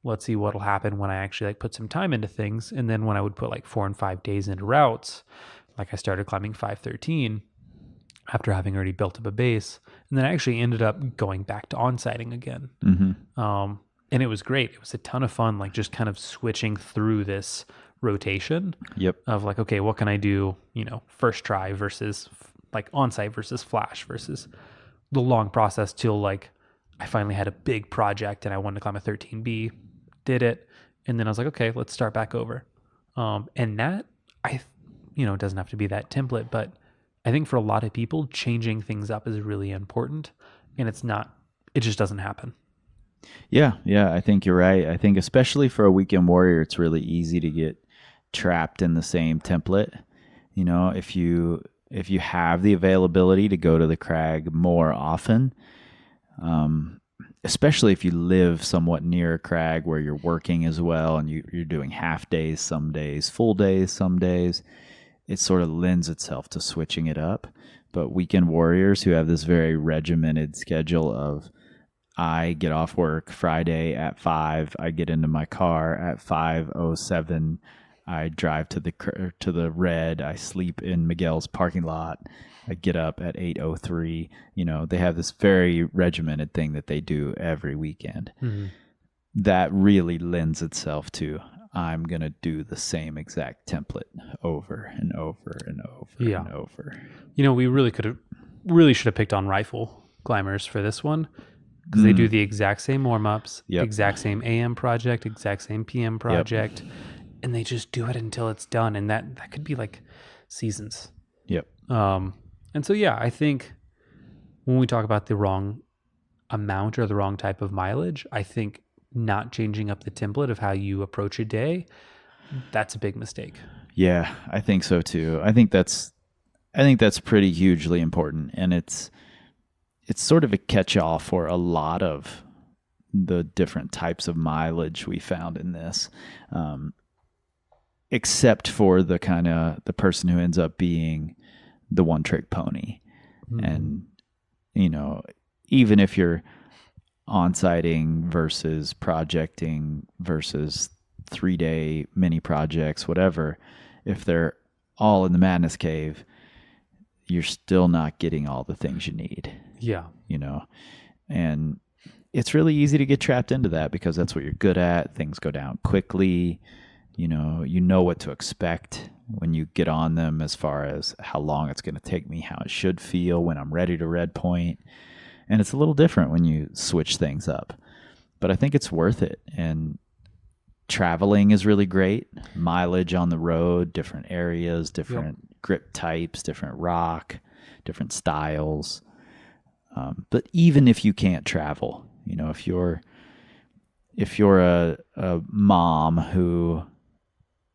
[SPEAKER 3] let's see what'll happen when I actually like put some time into things. And then when I would put like 4 and 5 days into routes, like I started climbing 513 after having already built up a base. And then I actually ended up going back to on-siting again.
[SPEAKER 1] Mm-hmm.
[SPEAKER 3] And it was great. It was a ton of fun, like just kind of switching through this rotation of like, okay, what can I do, first try versus like on-site versus flash versus the long process till like I finally had a big project and I wanted to climb a 13B, did it. And then I was like, okay, let's start back over. And that it doesn't have to be that template, but I think for a lot of people, changing things up is really important, and it just doesn't happen.
[SPEAKER 1] Yeah, I think you're right. I think especially for a weekend warrior, it's really easy to get trapped in the same template. If you have the availability to go to the crag more often, especially if you live somewhat near a crag where you're working as well and you're doing half days some days, full days some days, it sort of lends itself to switching it up. But weekend warriors who have this very regimented schedule of, I get off work Friday at 5, I get into my car at 5:07, I drive to the red, I sleep in Miguel's parking lot, I get up at 8:03. They have this very regimented thing that they do every weekend. Mm-hmm. That really lends itself to, I'm going to do the same exact template over and over and over and over.
[SPEAKER 3] We really should have picked on rifle climbers for this one, because they do the exact same warm-ups, exact same AM project, exact same PM project, and they just do it until it's done. And that could be like seasons.
[SPEAKER 1] Yep.
[SPEAKER 3] And so, I think when we talk about the wrong amount or the wrong type of mileage, I think not changing up the template of how you approach a day, that's a big mistake.
[SPEAKER 1] Yeah, I think so too. I think that's pretty hugely important, and it's sort of a catch-all for a lot of the different types of mileage we found in this, except for the person who ends up being the one-trick pony. And even if you're on-siting versus projecting versus 3-day mini projects, whatever, if they're all in the madness cave, you're still not getting all the things you need.
[SPEAKER 3] Yeah.
[SPEAKER 1] And it's really easy to get trapped into that because that's what you're good at. Things go down quickly. You know what to expect when you get on them as far as how long it's going to take me, how it should feel when I'm ready to red point. And it's a little different when you switch things up. But I think it's worth it. And traveling is really great. Mileage on the road, different areas, different grip types, different rock, different styles. But even if you can't travel, if you're a mom who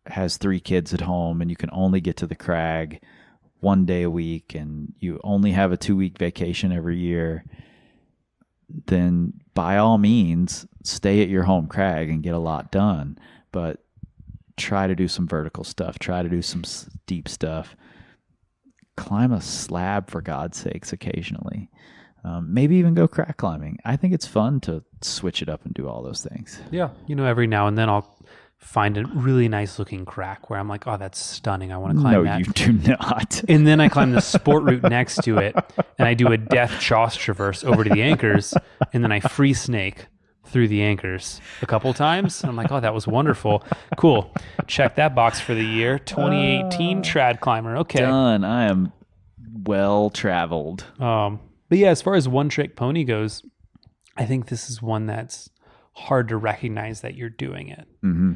[SPEAKER 1] has 3 kids at home and you can only get to the crag 1 day a week and you only have a 2-week vacation every year, then by all means stay at your home crag and get a lot done. But try to do some vertical stuff, try to do some deep stuff, climb a slab for God's sakes occasionally. Maybe even go crack climbing. I think it's fun to switch it up and do all those things.
[SPEAKER 3] Yeah. Every now and then I'll find a really nice looking crack where I'm like, oh, that's stunning. I want to climb that.
[SPEAKER 1] No, you do not.
[SPEAKER 3] And then I climb the sport route next to it and I do a death choss traverse over to the anchors. And then I free snake through the anchors a couple times. And I'm like, oh, that was wonderful. Cool. Check that box for the year. 2018 trad climber. Okay.
[SPEAKER 1] Done. I am well traveled.
[SPEAKER 3] But yeah, as far as one trick pony goes, I think this is one that's hard to recognize that you're doing it.
[SPEAKER 1] Mm-hmm.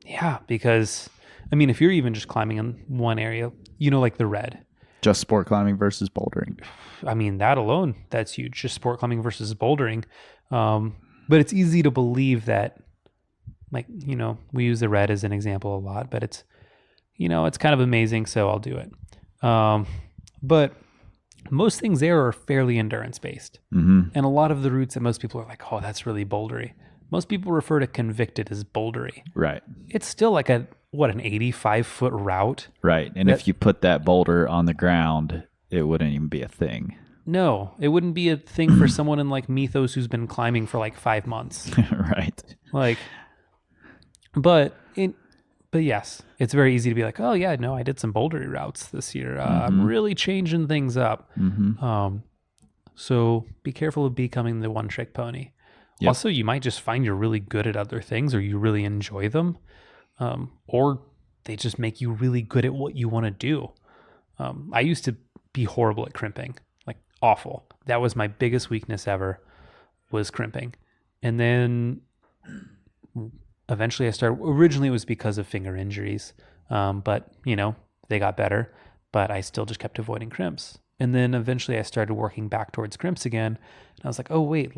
[SPEAKER 3] Yeah, because if you're even just climbing in one area, like the red.
[SPEAKER 1] Just sport climbing versus bouldering.
[SPEAKER 3] That alone, that's huge. Just sport climbing versus bouldering. But it's easy to believe that, we use the red as an example a lot, but it's, it's kind of amazing, so I'll do it. But most things there are fairly endurance based.
[SPEAKER 1] Mm-hmm.
[SPEAKER 3] And a lot of the routes that most people are like, oh, that's really bouldery. Most people refer to Convicted as bouldery.
[SPEAKER 1] Right.
[SPEAKER 3] It's still like an 85-foot route.
[SPEAKER 1] Right. And if you put that boulder on the ground, it wouldn't even be a thing.
[SPEAKER 3] No, it wouldn't be a thing for someone in like Mythos who's been climbing for like 5 months.
[SPEAKER 1] Right.
[SPEAKER 3] But yes, it's very easy to be like, oh yeah, no, I did some bouldery routes this year. I'm really changing things up.
[SPEAKER 1] Mm-hmm.
[SPEAKER 3] So be careful of becoming the one trick pony. Yep. Also, you might just find you're really good at other things or you really enjoy them. Or they just make you really good at what you want to do. I used to be horrible at crimping, like awful. That was my biggest weakness ever, was crimping. And then eventually originally it was because of finger injuries, but they got better, but I still just kept avoiding crimps. And then eventually I started working back towards crimps again. And I was like, oh wait,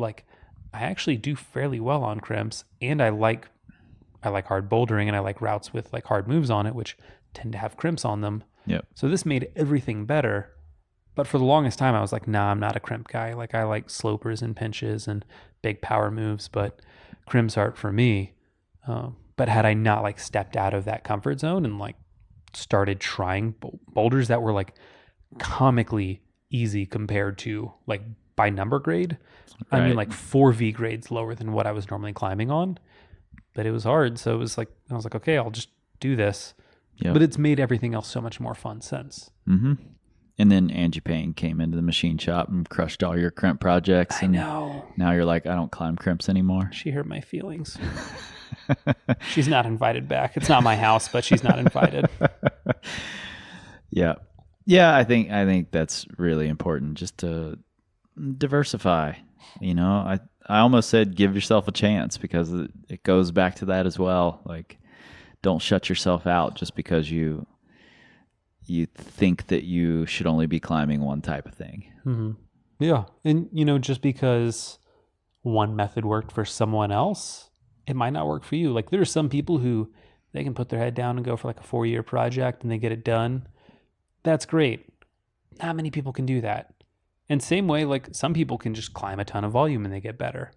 [SPEAKER 3] I actually do fairly well on crimps, and I like hard bouldering, and I like routes with like hard moves on it, which tend to have crimps on them.
[SPEAKER 1] Yep.
[SPEAKER 3] So this made everything better. But for the longest time, I was like, nah, I'm not a crimp guy. Like I like slopers and pinches and big power moves, but crimps aren't for me. But had I not stepped out of that comfort zone and started trying boulders that were comically easy compared to by number grade, right. 4V grades lower than what I was normally climbing on, but it was hard. So it was I was like, okay, I'll just do this. Yep. But it's made everything else so much more fun since.
[SPEAKER 1] Mm-hmm. And then Angie Payne came into the machine shop and crushed all your crimp projects.
[SPEAKER 3] I know.
[SPEAKER 1] Now you're like, I don't climb crimps anymore.
[SPEAKER 3] She hurt my feelings. She's not invited back. It's not my house, but she's not invited.
[SPEAKER 1] Yeah. I think that's really important, just to diversify. I almost said give yourself a chance, because it goes back to that as well. Don't shut yourself out just because you think that you should only be climbing one type of thing.
[SPEAKER 3] Mm-hmm. Yeah. And, just because one method worked for someone else, it might not work for you. There are some people who they can put their head down and go for a 4-year project and they get it done. That's great. Not many people can do that. And same way, some people can just climb a ton of volume and they get better.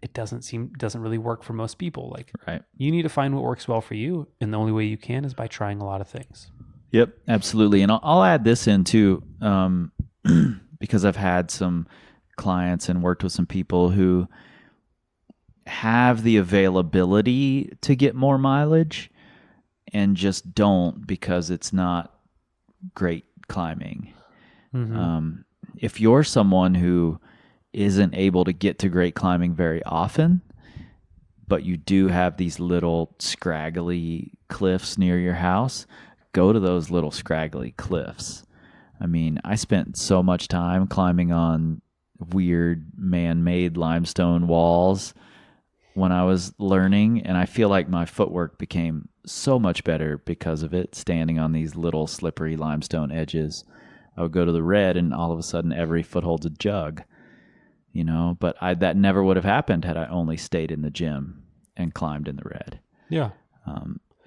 [SPEAKER 3] It doesn't really work for most people.
[SPEAKER 1] Right.
[SPEAKER 3] You need to find what works well for you. And the only way you can is by trying a lot of things.
[SPEAKER 1] Yep, absolutely. And I'll add this in too, because I've had some clients and worked with some people who have the availability to get more mileage and just don't because it's not great climbing. If you're someone who isn't able to get to great climbing very often, but you do have these little scraggly cliffs near your house, go to those little scraggly cliffs. I mean, I spent so much time climbing on weird man-made limestone walls when I was learning, and I feel like my footwork became so much better because of it, standing on these little slippery limestone edges. I would go to the red, and all of a sudden every foothold's a jug, you know, but that never would have happened had I only stayed in the gym and climbed in the red.
[SPEAKER 3] Yeah.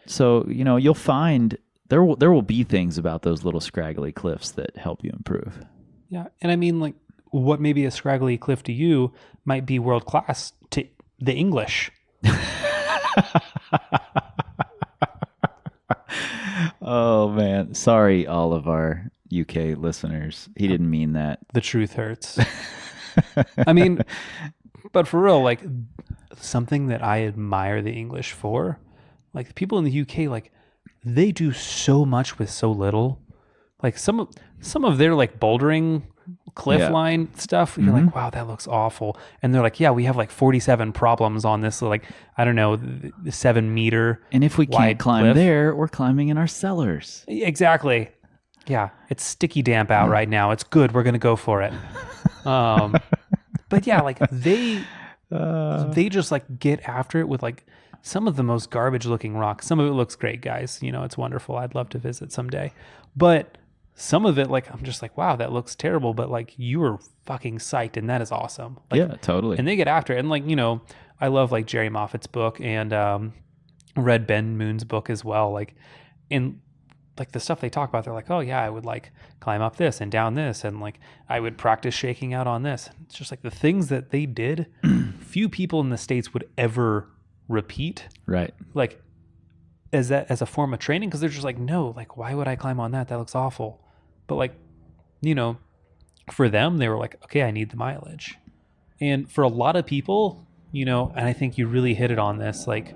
[SPEAKER 1] So, you know, you'll find there will be things about those little scraggly cliffs that help you improve.
[SPEAKER 3] Yeah. And I mean, like, what may be a scraggly cliff to you might be world class to the English.
[SPEAKER 1] Oh, man. Sorry, all of our UK listeners. He didn't mean that.
[SPEAKER 3] The truth hurts. I mean, but for real, like, something that I admire the English for, like, the people in the UK, like, they do so much with so little. Like, some of their, like, bouldering cliff line stuff, you're like, wow, that looks awful. And they're like, yeah, we have like 47 problems on this, like, I don't know, the 7 meter.
[SPEAKER 1] And if we can't climb
[SPEAKER 3] cliff
[SPEAKER 1] there, we're climbing in our cellars.
[SPEAKER 3] Exactly. Yeah, it's sticky damp out right now. It's good. We're gonna go for it. But yeah, like they just like get after it with like some of the most garbage looking rocks. Some of it looks great, guys. You know, it's wonderful. I'd love to visit someday. But some of it, like, I'm just like, wow, that looks terrible. But like, you were fucking psyched, and that is awesome. Like,
[SPEAKER 1] yeah, totally.
[SPEAKER 3] And they get after it. And like, you know, I love like Jerry Moffat's book and read Ben Moon's book as well. Like, in like the stuff they talk about, they're like, oh yeah, I would like climb up this and down this, and like I would practice shaking out on this. It's just like the things that they did, few people in the States would ever repeat.
[SPEAKER 1] Right.
[SPEAKER 3] Like as a form of training, because they're just like, no, like why would I climb on that? That looks awful. But like, you know, for them, they were like, okay, I need the mileage. And for a lot of people, you know, and I think you really hit it on this, like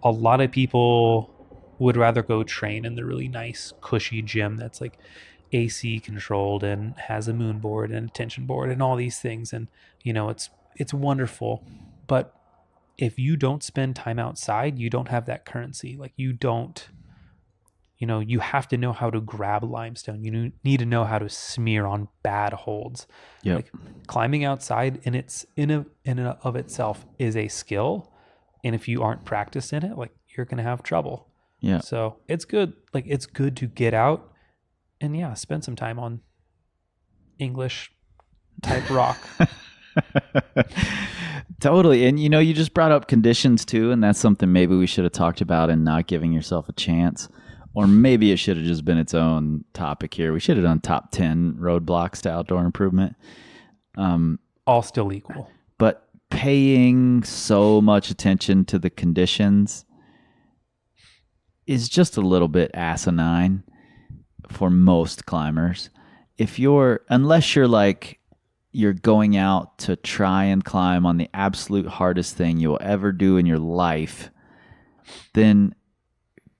[SPEAKER 3] a lot of people would rather go train in the really nice, cushy gym that's like AC controlled and has a moon board and a tension board and all these things. And, you know, it's wonderful. But if you don't spend time outside, you don't have that currency. Like you don't, you know, you have to know how to grab limestone. You need to know how to smear on bad holds.
[SPEAKER 1] Yep.
[SPEAKER 3] Like climbing outside in and of itself is a skill. And if you aren't practiced in it, like you're going to have trouble.
[SPEAKER 1] Yeah.
[SPEAKER 3] So it's good. Like it's good to get out and spend some time on English type rock.
[SPEAKER 1] Totally. And, you know, you just brought up conditions too. And that's something maybe we should have talked about in not giving yourself a chance. Or maybe it should have just been its own topic here. We should have done top 10 roadblocks to outdoor improvement.
[SPEAKER 3] All still equal.
[SPEAKER 1] But paying so much attention to the conditions is just a little bit asinine for most climbers. Unless you're going out to try and climb on the absolute hardest thing you'll ever do in your life, then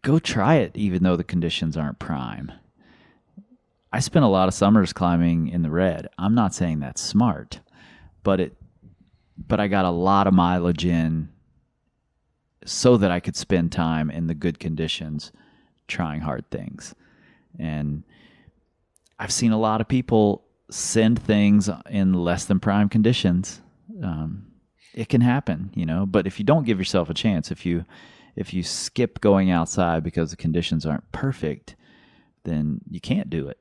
[SPEAKER 1] go try it even though the conditions aren't prime. I spent a lot of summers climbing in the red. I'm not saying that's smart, but I got a lot of mileage in so that I could spend time in the good conditions trying hard things. And I've seen a lot of people send things in less than prime conditions. It can happen, you know, but if you don't give yourself a chance, if you skip going outside because the conditions aren't perfect, then you can't do it.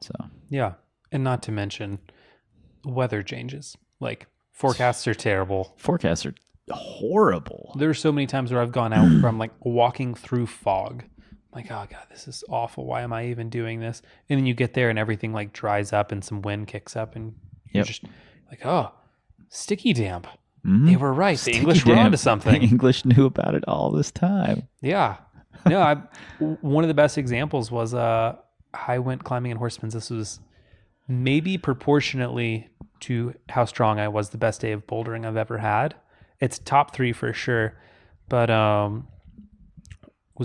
[SPEAKER 1] So,
[SPEAKER 3] yeah. And not to mention weather changes. Like forecasts are terrible.
[SPEAKER 1] Forecasts are horrible.
[SPEAKER 3] There are so many times where I've gone out where I'm like walking through fog. I'm like, oh God, this is awful. Why am I even doing this? And then you get there and everything like dries up and some wind kicks up and you're just like, oh, sticky damp. Mm-hmm. They were right. The English were onto something.
[SPEAKER 1] The English knew about it all this time.
[SPEAKER 3] Yeah. No, one of the best examples was I went climbing in Horseman's. This was maybe proportionately to how strong I was, the best day of bouldering I've ever had. It's top 3 for sure. But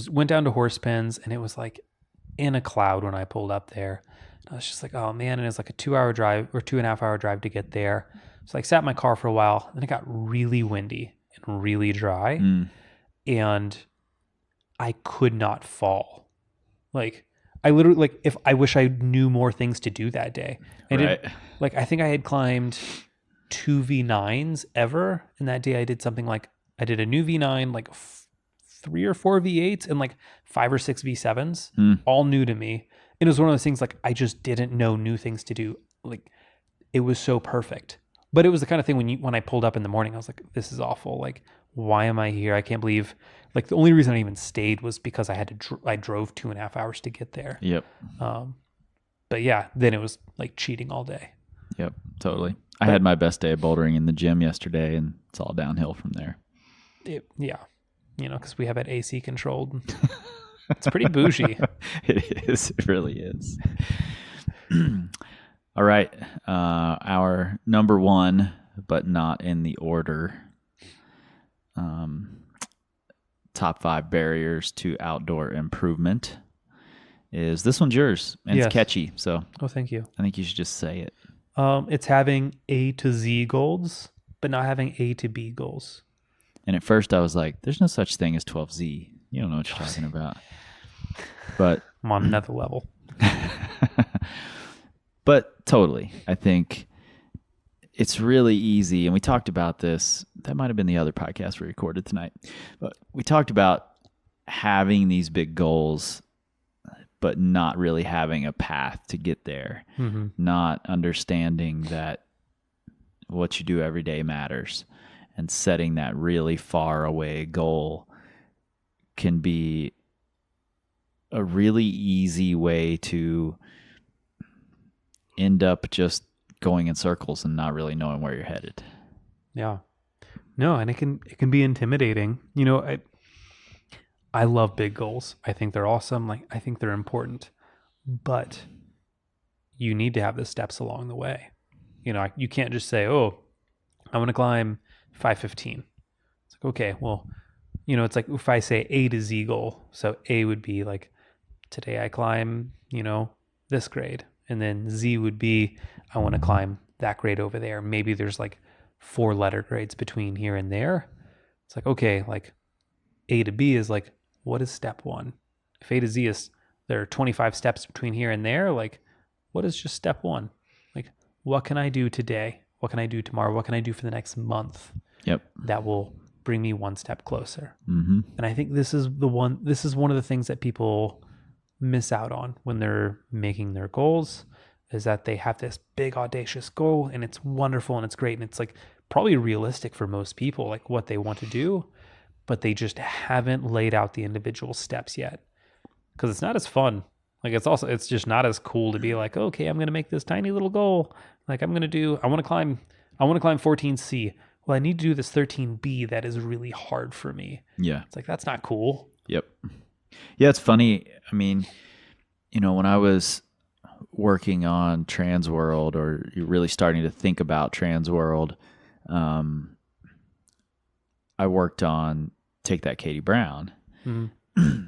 [SPEAKER 3] went down to Horsepins, and it was like in a cloud when I pulled up there. I was just like, oh man, and it's like a 2-hour drive or 2.5-hour drive to get there. So I sat in my car for a while, then it got really windy and really dry, and I could not fall. Like I literally, like, if I wish I knew more things to do that day. I think I had climbed 2 V9s ever, and that day I did something like I did a new V9, like 3 or 4 V8s, and like 5 or 6 V7s, all new to me. And it was one of those things like I just didn't know new things to do. Like it was so perfect. But it was the kind of thing when I pulled up in the morning, I was like, this is awful. Like, why am I here? I can't believe, like, the only reason I even stayed was because I drove 2.5 hours to get there.
[SPEAKER 1] Yep.
[SPEAKER 3] But yeah, then it was like cheating all day.
[SPEAKER 1] Yep, totally. I had my best day of bouldering in the gym yesterday, and it's all downhill from there.
[SPEAKER 3] Yeah. Because we have it AC controlled. It's pretty bougie.
[SPEAKER 1] It is. It really is. All right. Our number 1, but not in the order. Top 5 barriers to outdoor improvement is this one's yours, and
[SPEAKER 3] Yes.
[SPEAKER 1] It's catchy. So,
[SPEAKER 3] Thank you.
[SPEAKER 1] I think you should just say it.
[SPEAKER 3] It's having A to Z goals, but not having A to B goals.
[SPEAKER 1] And at first, I was like, "There's no such thing as 12Z. You don't know what you're talking about." But
[SPEAKER 3] I'm on another level.
[SPEAKER 1] But totally, I think it's really easy. And we talked about this. That might have been the other podcast we recorded tonight. But we talked about having these big goals, but not really having a path to get there.
[SPEAKER 3] Mm-hmm.
[SPEAKER 1] Not understanding that what you do every day matters. And setting that really far away goal can be a really easy way to end up just going in circles and not really knowing where you're headed.
[SPEAKER 3] Yeah. No, and it can be intimidating. I love big goals. I think they're awesome. Like, I think they're important, but you need to have the steps along the way. You can't just say, "Oh, I want to climb 515." It's like, okay, well, it's like if I say A to Z goal. So A would be like, today I climb, this grade. And then Z would be, I want to climb that grade over there. Maybe there's like 4 letter grades between here and there. It's like, okay, like A to B is like, what is step 1? If A to Z is, there are 25 steps between here and there, like, what is just step 1? Like, what can I do today? What can I do tomorrow? What can I do for the next month?
[SPEAKER 1] Yep.
[SPEAKER 3] That will bring me one step closer.
[SPEAKER 1] Mm-hmm.
[SPEAKER 3] And I think this is one of the things that people miss out on when they're making their goals, is that they have this big audacious goal, and it's wonderful and it's great, and it's like probably realistic for most people, like what they want to do, but they just haven't laid out the individual steps yet, because it's not as fun. Like, it's just not as cool to be like, okay, I'm going to make this tiny little goal. Like, I want to climb 14C. Well, I need to do this 13B that is really hard for me.
[SPEAKER 1] Yeah.
[SPEAKER 3] It's like, that's not cool.
[SPEAKER 1] Yep. Yeah, it's funny. I mean, when I was working on Transworld, or you're really starting to think about Transworld, I worked on Take That Katie Brown.
[SPEAKER 3] Mm-hmm.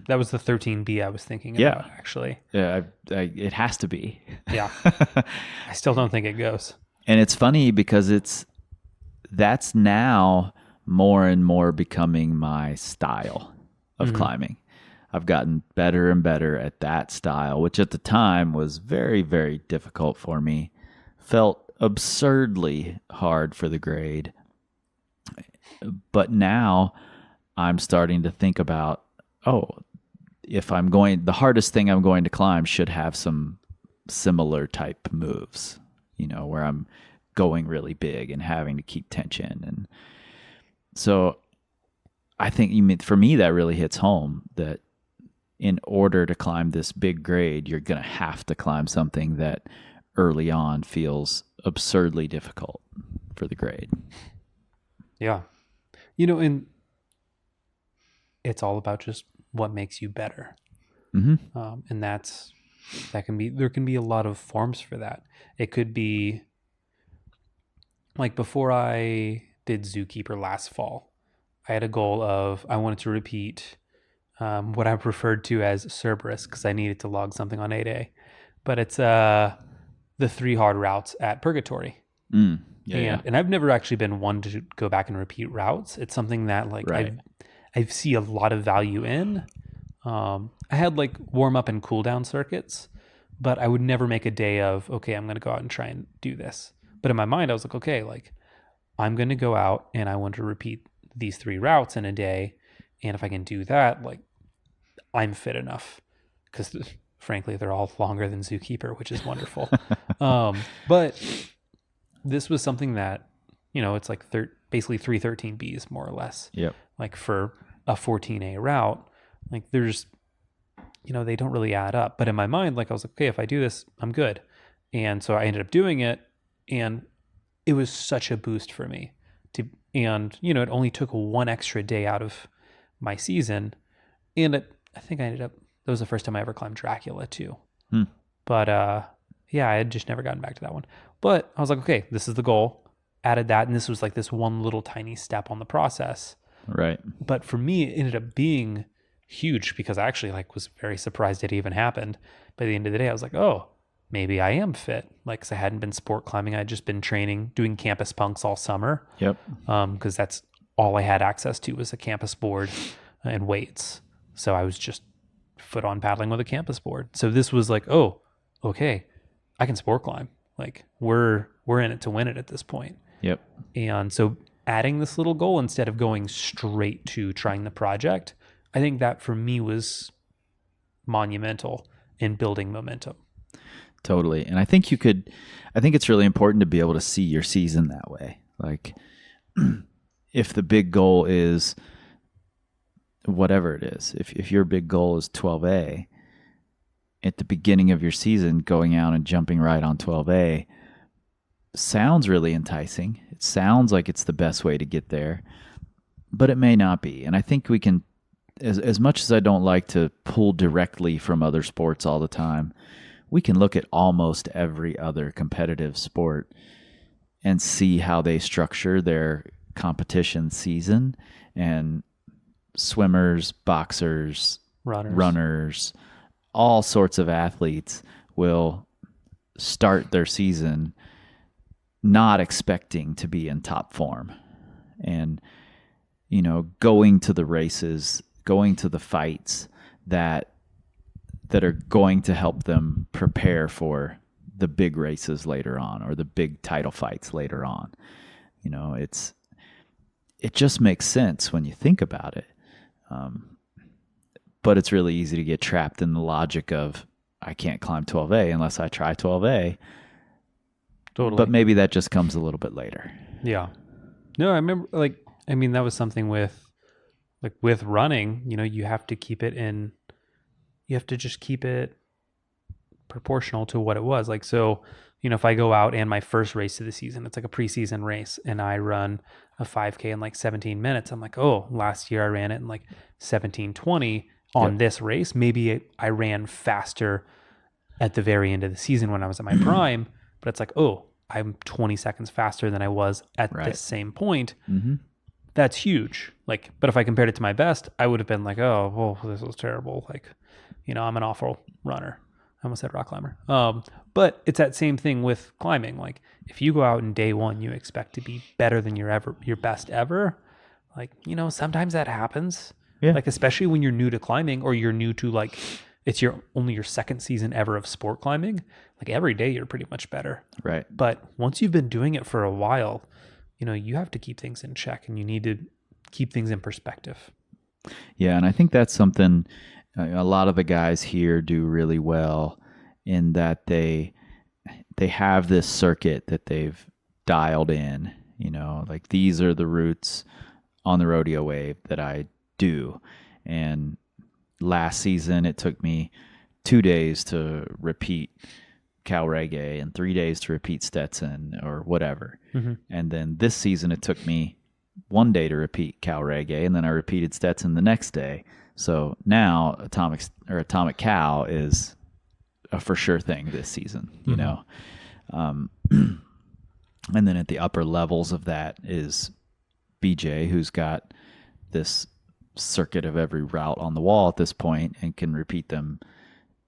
[SPEAKER 3] That was the 13B I was thinking about, actually.
[SPEAKER 1] Yeah, it has to be.
[SPEAKER 3] Yeah. I still don't think it goes.
[SPEAKER 1] And it's funny because that's now more and more becoming my style of climbing. I've gotten better and better at that style, which at the time was very, very difficult for me. Felt absurdly hard for the grade. But now I'm starting to think about, the hardest thing I'm going to climb should have some similar type moves, where I'm going really big and having to keep tension. And so I think for me, that really hits home, that in order to climb this big grade, you're going to have to climb something that early on feels absurdly difficult for the grade.
[SPEAKER 3] Yeah. And it's all about just what makes you better.
[SPEAKER 1] Mm-hmm.
[SPEAKER 3] And that's there can be a lot of forms for that. It could be like before I did Zookeeper last fall, I had a goal of I wanted to repeat what I referred to as Cerberus because I needed to log something on 8A. But it's the 3 hard routes at Purgatory. And I've never actually been one to go back and repeat routes. It's something that like I see a lot of value in. I had like warm up and cool down circuits, but I would never make a day of, okay, I'm going to go out and try and do this. But in my mind, I was like, okay, like I'm going to go out and I want to repeat these 3 routes in a day. And if I can do that, like I'm fit enough because frankly, they're all longer than Zookeeper, which is wonderful. But this was something that, you know, it's like basically 313Bs more or less.
[SPEAKER 1] Yep.
[SPEAKER 3] Like for a 14A route, like there's, you know, they don't really add up. But in my mind, like I was like, okay, if I do this, I'm good. And so I ended up doing it, and it was such a boost for me and you know, it only took 1 extra day out of my season. And I think that was the first time I ever climbed Dracula too. But yeah, I had just never gotten back to that one. But I was like, okay, this is the goal. Added that, and this was like this one little tiny step on the process.
[SPEAKER 1] Right.
[SPEAKER 3] But for me, it ended up being huge because I actually like was very surprised it even happened. By the end of the day, I was like, oh, maybe I am fit. Like, cause I hadn't been sport climbing. I'd just been training, doing campus punks all summer.
[SPEAKER 1] Yep.
[SPEAKER 3] Cause that's all I had access to was a campus board and weights. So I was just foot on paddling with a campus board. So this was like, oh, okay, I can sport climb. Like we're in it to win it at this point.
[SPEAKER 1] Yep.
[SPEAKER 3] And so adding this little goal instead of going straight to trying the project, I think that for me was monumental in building momentum.
[SPEAKER 1] Totally. And I think it's really important to be able to see your season that way. Like if the big goal is whatever it is, if your big goal is 12A, at the beginning of your season, going out and jumping right on 12A sounds really enticing. It sounds like it's the best way to get there, but it may not be. And I think we can, as much as I don't like to pull directly from other sports all the time, we can look at almost every other competitive sport and see how they structure their competition season. And swimmers, boxers, runners, all sorts of athletes will start their season not expecting to be in top form. And, you know, going to the races, going to the fights that are going to help them prepare for the big races later on or the big title fights later on. You know, it just makes sense when you think about it. But it's really easy to get trapped in the logic of I can't climb 12A unless I try 12A.
[SPEAKER 3] Totally.
[SPEAKER 1] But maybe that just comes a little bit later.
[SPEAKER 3] Yeah. No, I remember that was something with running, you know, you have to just keep it proportional to what it was. Like, so, you know, if I go out and my first race of the season, it's like a preseason race and I run a 5K in like 17 minutes. I'm like, oh, last year I ran it in like 17:20 on this race. Maybe I ran faster at the very end of the season when I was at my prime, but it's like, oh, I'm 20 seconds faster than I was at this same point. Mm-hmm. That's huge. Like, but if I compared it to my best, I would have been like, oh, well, this was terrible. Like, you know, I'm an awful runner. I almost said rock climber. But it's that same thing with climbing. Like, if you go out in day one, you expect to be better than your best ever. Like, you know, sometimes that happens. Yeah. Like, especially when you're new to climbing or you're new to like, it's only your second season ever of sport climbing. Like every day you're pretty much better.
[SPEAKER 1] Right.
[SPEAKER 3] But once you've been doing it for a while, you know, you have to keep things in check and you need to keep things in perspective.
[SPEAKER 1] Yeah. And I think that's something a lot of the guys here do really well in that they have this circuit that they've dialed in, you know, like these are the routes on the rodeo wave that I do. And last season, it took me 2 days to repeat Cal Reggae and 3 days to repeat Stetson or whatever. Mm-hmm. And then this season, it took me 1 day to repeat Cal Reggae, and then I repeated Stetson the next day. So now Atomic Cal is a for sure thing this season, you
[SPEAKER 3] Mhm.
[SPEAKER 1] know. And then at the upper levels of that is BJ, who's got this circuit of every route on the wall at this point and can repeat them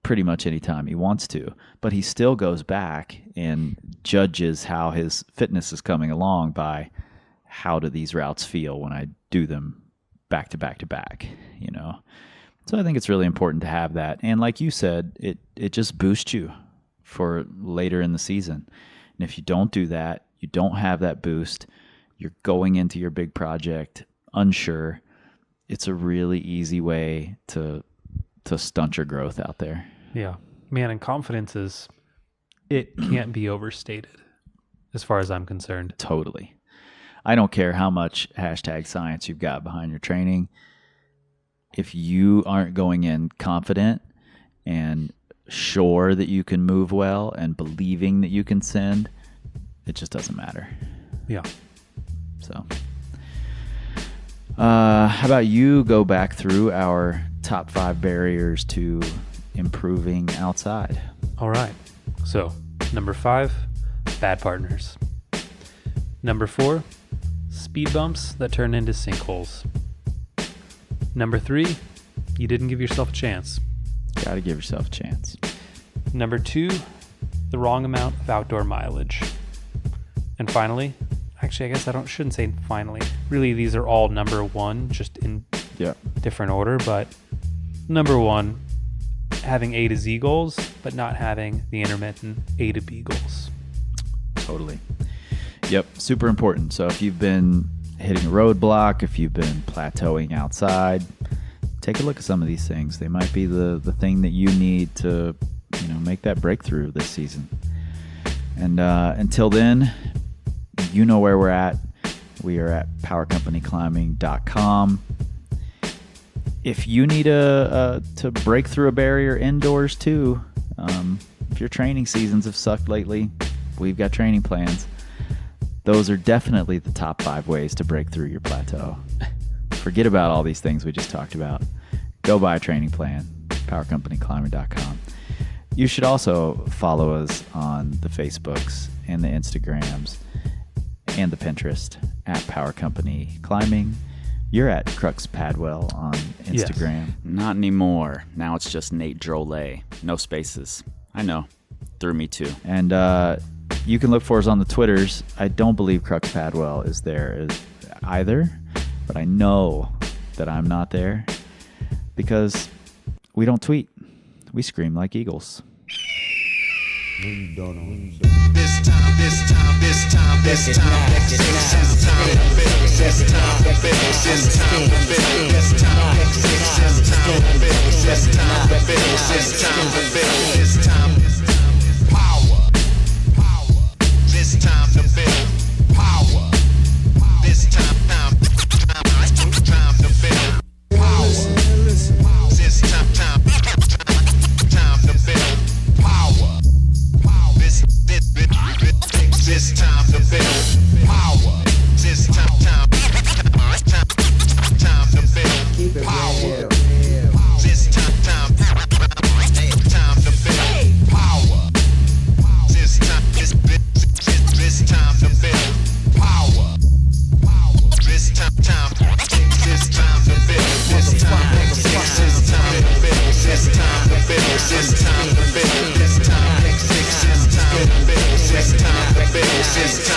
[SPEAKER 1] pretty much anytime he wants to. But he still goes back and judges how his fitness is coming along by how do these routes feel when I do them back to back to back, you know. So I think it's really important to have that. And like you said, it just boosts you for later in the season. And if you don't do that, you don't have that boost, you're going into your big project unsure. It's a really easy way to stunt your growth out there.
[SPEAKER 3] Yeah. Man, and confidence it can't be overstated as far as I'm concerned.
[SPEAKER 1] Totally. I don't care how much #science you've got behind your training. If you aren't going in confident and sure that you can move well and believing that you can send, it just doesn't matter.
[SPEAKER 3] Yeah.
[SPEAKER 1] So, how about you go back through our top 5 barriers to improving outside?
[SPEAKER 3] All right. So, number 5, bad partners. Number 4, speed bumps that turn into sinkholes. Number 3, you didn't give yourself a chance.
[SPEAKER 1] Got to give yourself a chance.
[SPEAKER 3] Number 2, the wrong amount of outdoor mileage. And finally, actually, I guess shouldn't say finally. Really, these are all number 1, just in different order. But number 1, having A to Z goals, but not having the intermittent A to B goals.
[SPEAKER 1] Totally. Yep, super important. So if you've been hitting a roadblock, if you've been plateauing outside, take a look at some of these things. They might be the thing that you need to, make that breakthrough this season. And until then, you know where we're at. We are at powercompanyclimbing.com. If you need to break through a barrier indoors too, if your training seasons have sucked lately, we've got training plans. Those are definitely the top 5 ways to break through your plateau. Forget about all these things we just talked about. Go buy a training plan, powercompanyclimbing.com. You should also follow us on the Facebooks and the Instagrams and the Pinterest at Power Company Climbing. You're at Crux Padwell on Instagram.
[SPEAKER 3] Yes.
[SPEAKER 1] Not anymore. Now it's just Nate Drolet. No spaces. I know. Threw me too. And you can look for us on the Twitters. I don't believe Crux Padwell is there either, but I know that I'm not there because we don't tweet. We scream like eagles.
[SPEAKER 2] This time to build power. This time to build power. This time to build power. This time to build power. This time to build power. This time to build power. This time to build power. This time to build. This time to build. This time to build. This time to build. This time to build. This time to build. This time to build. This time to build. This time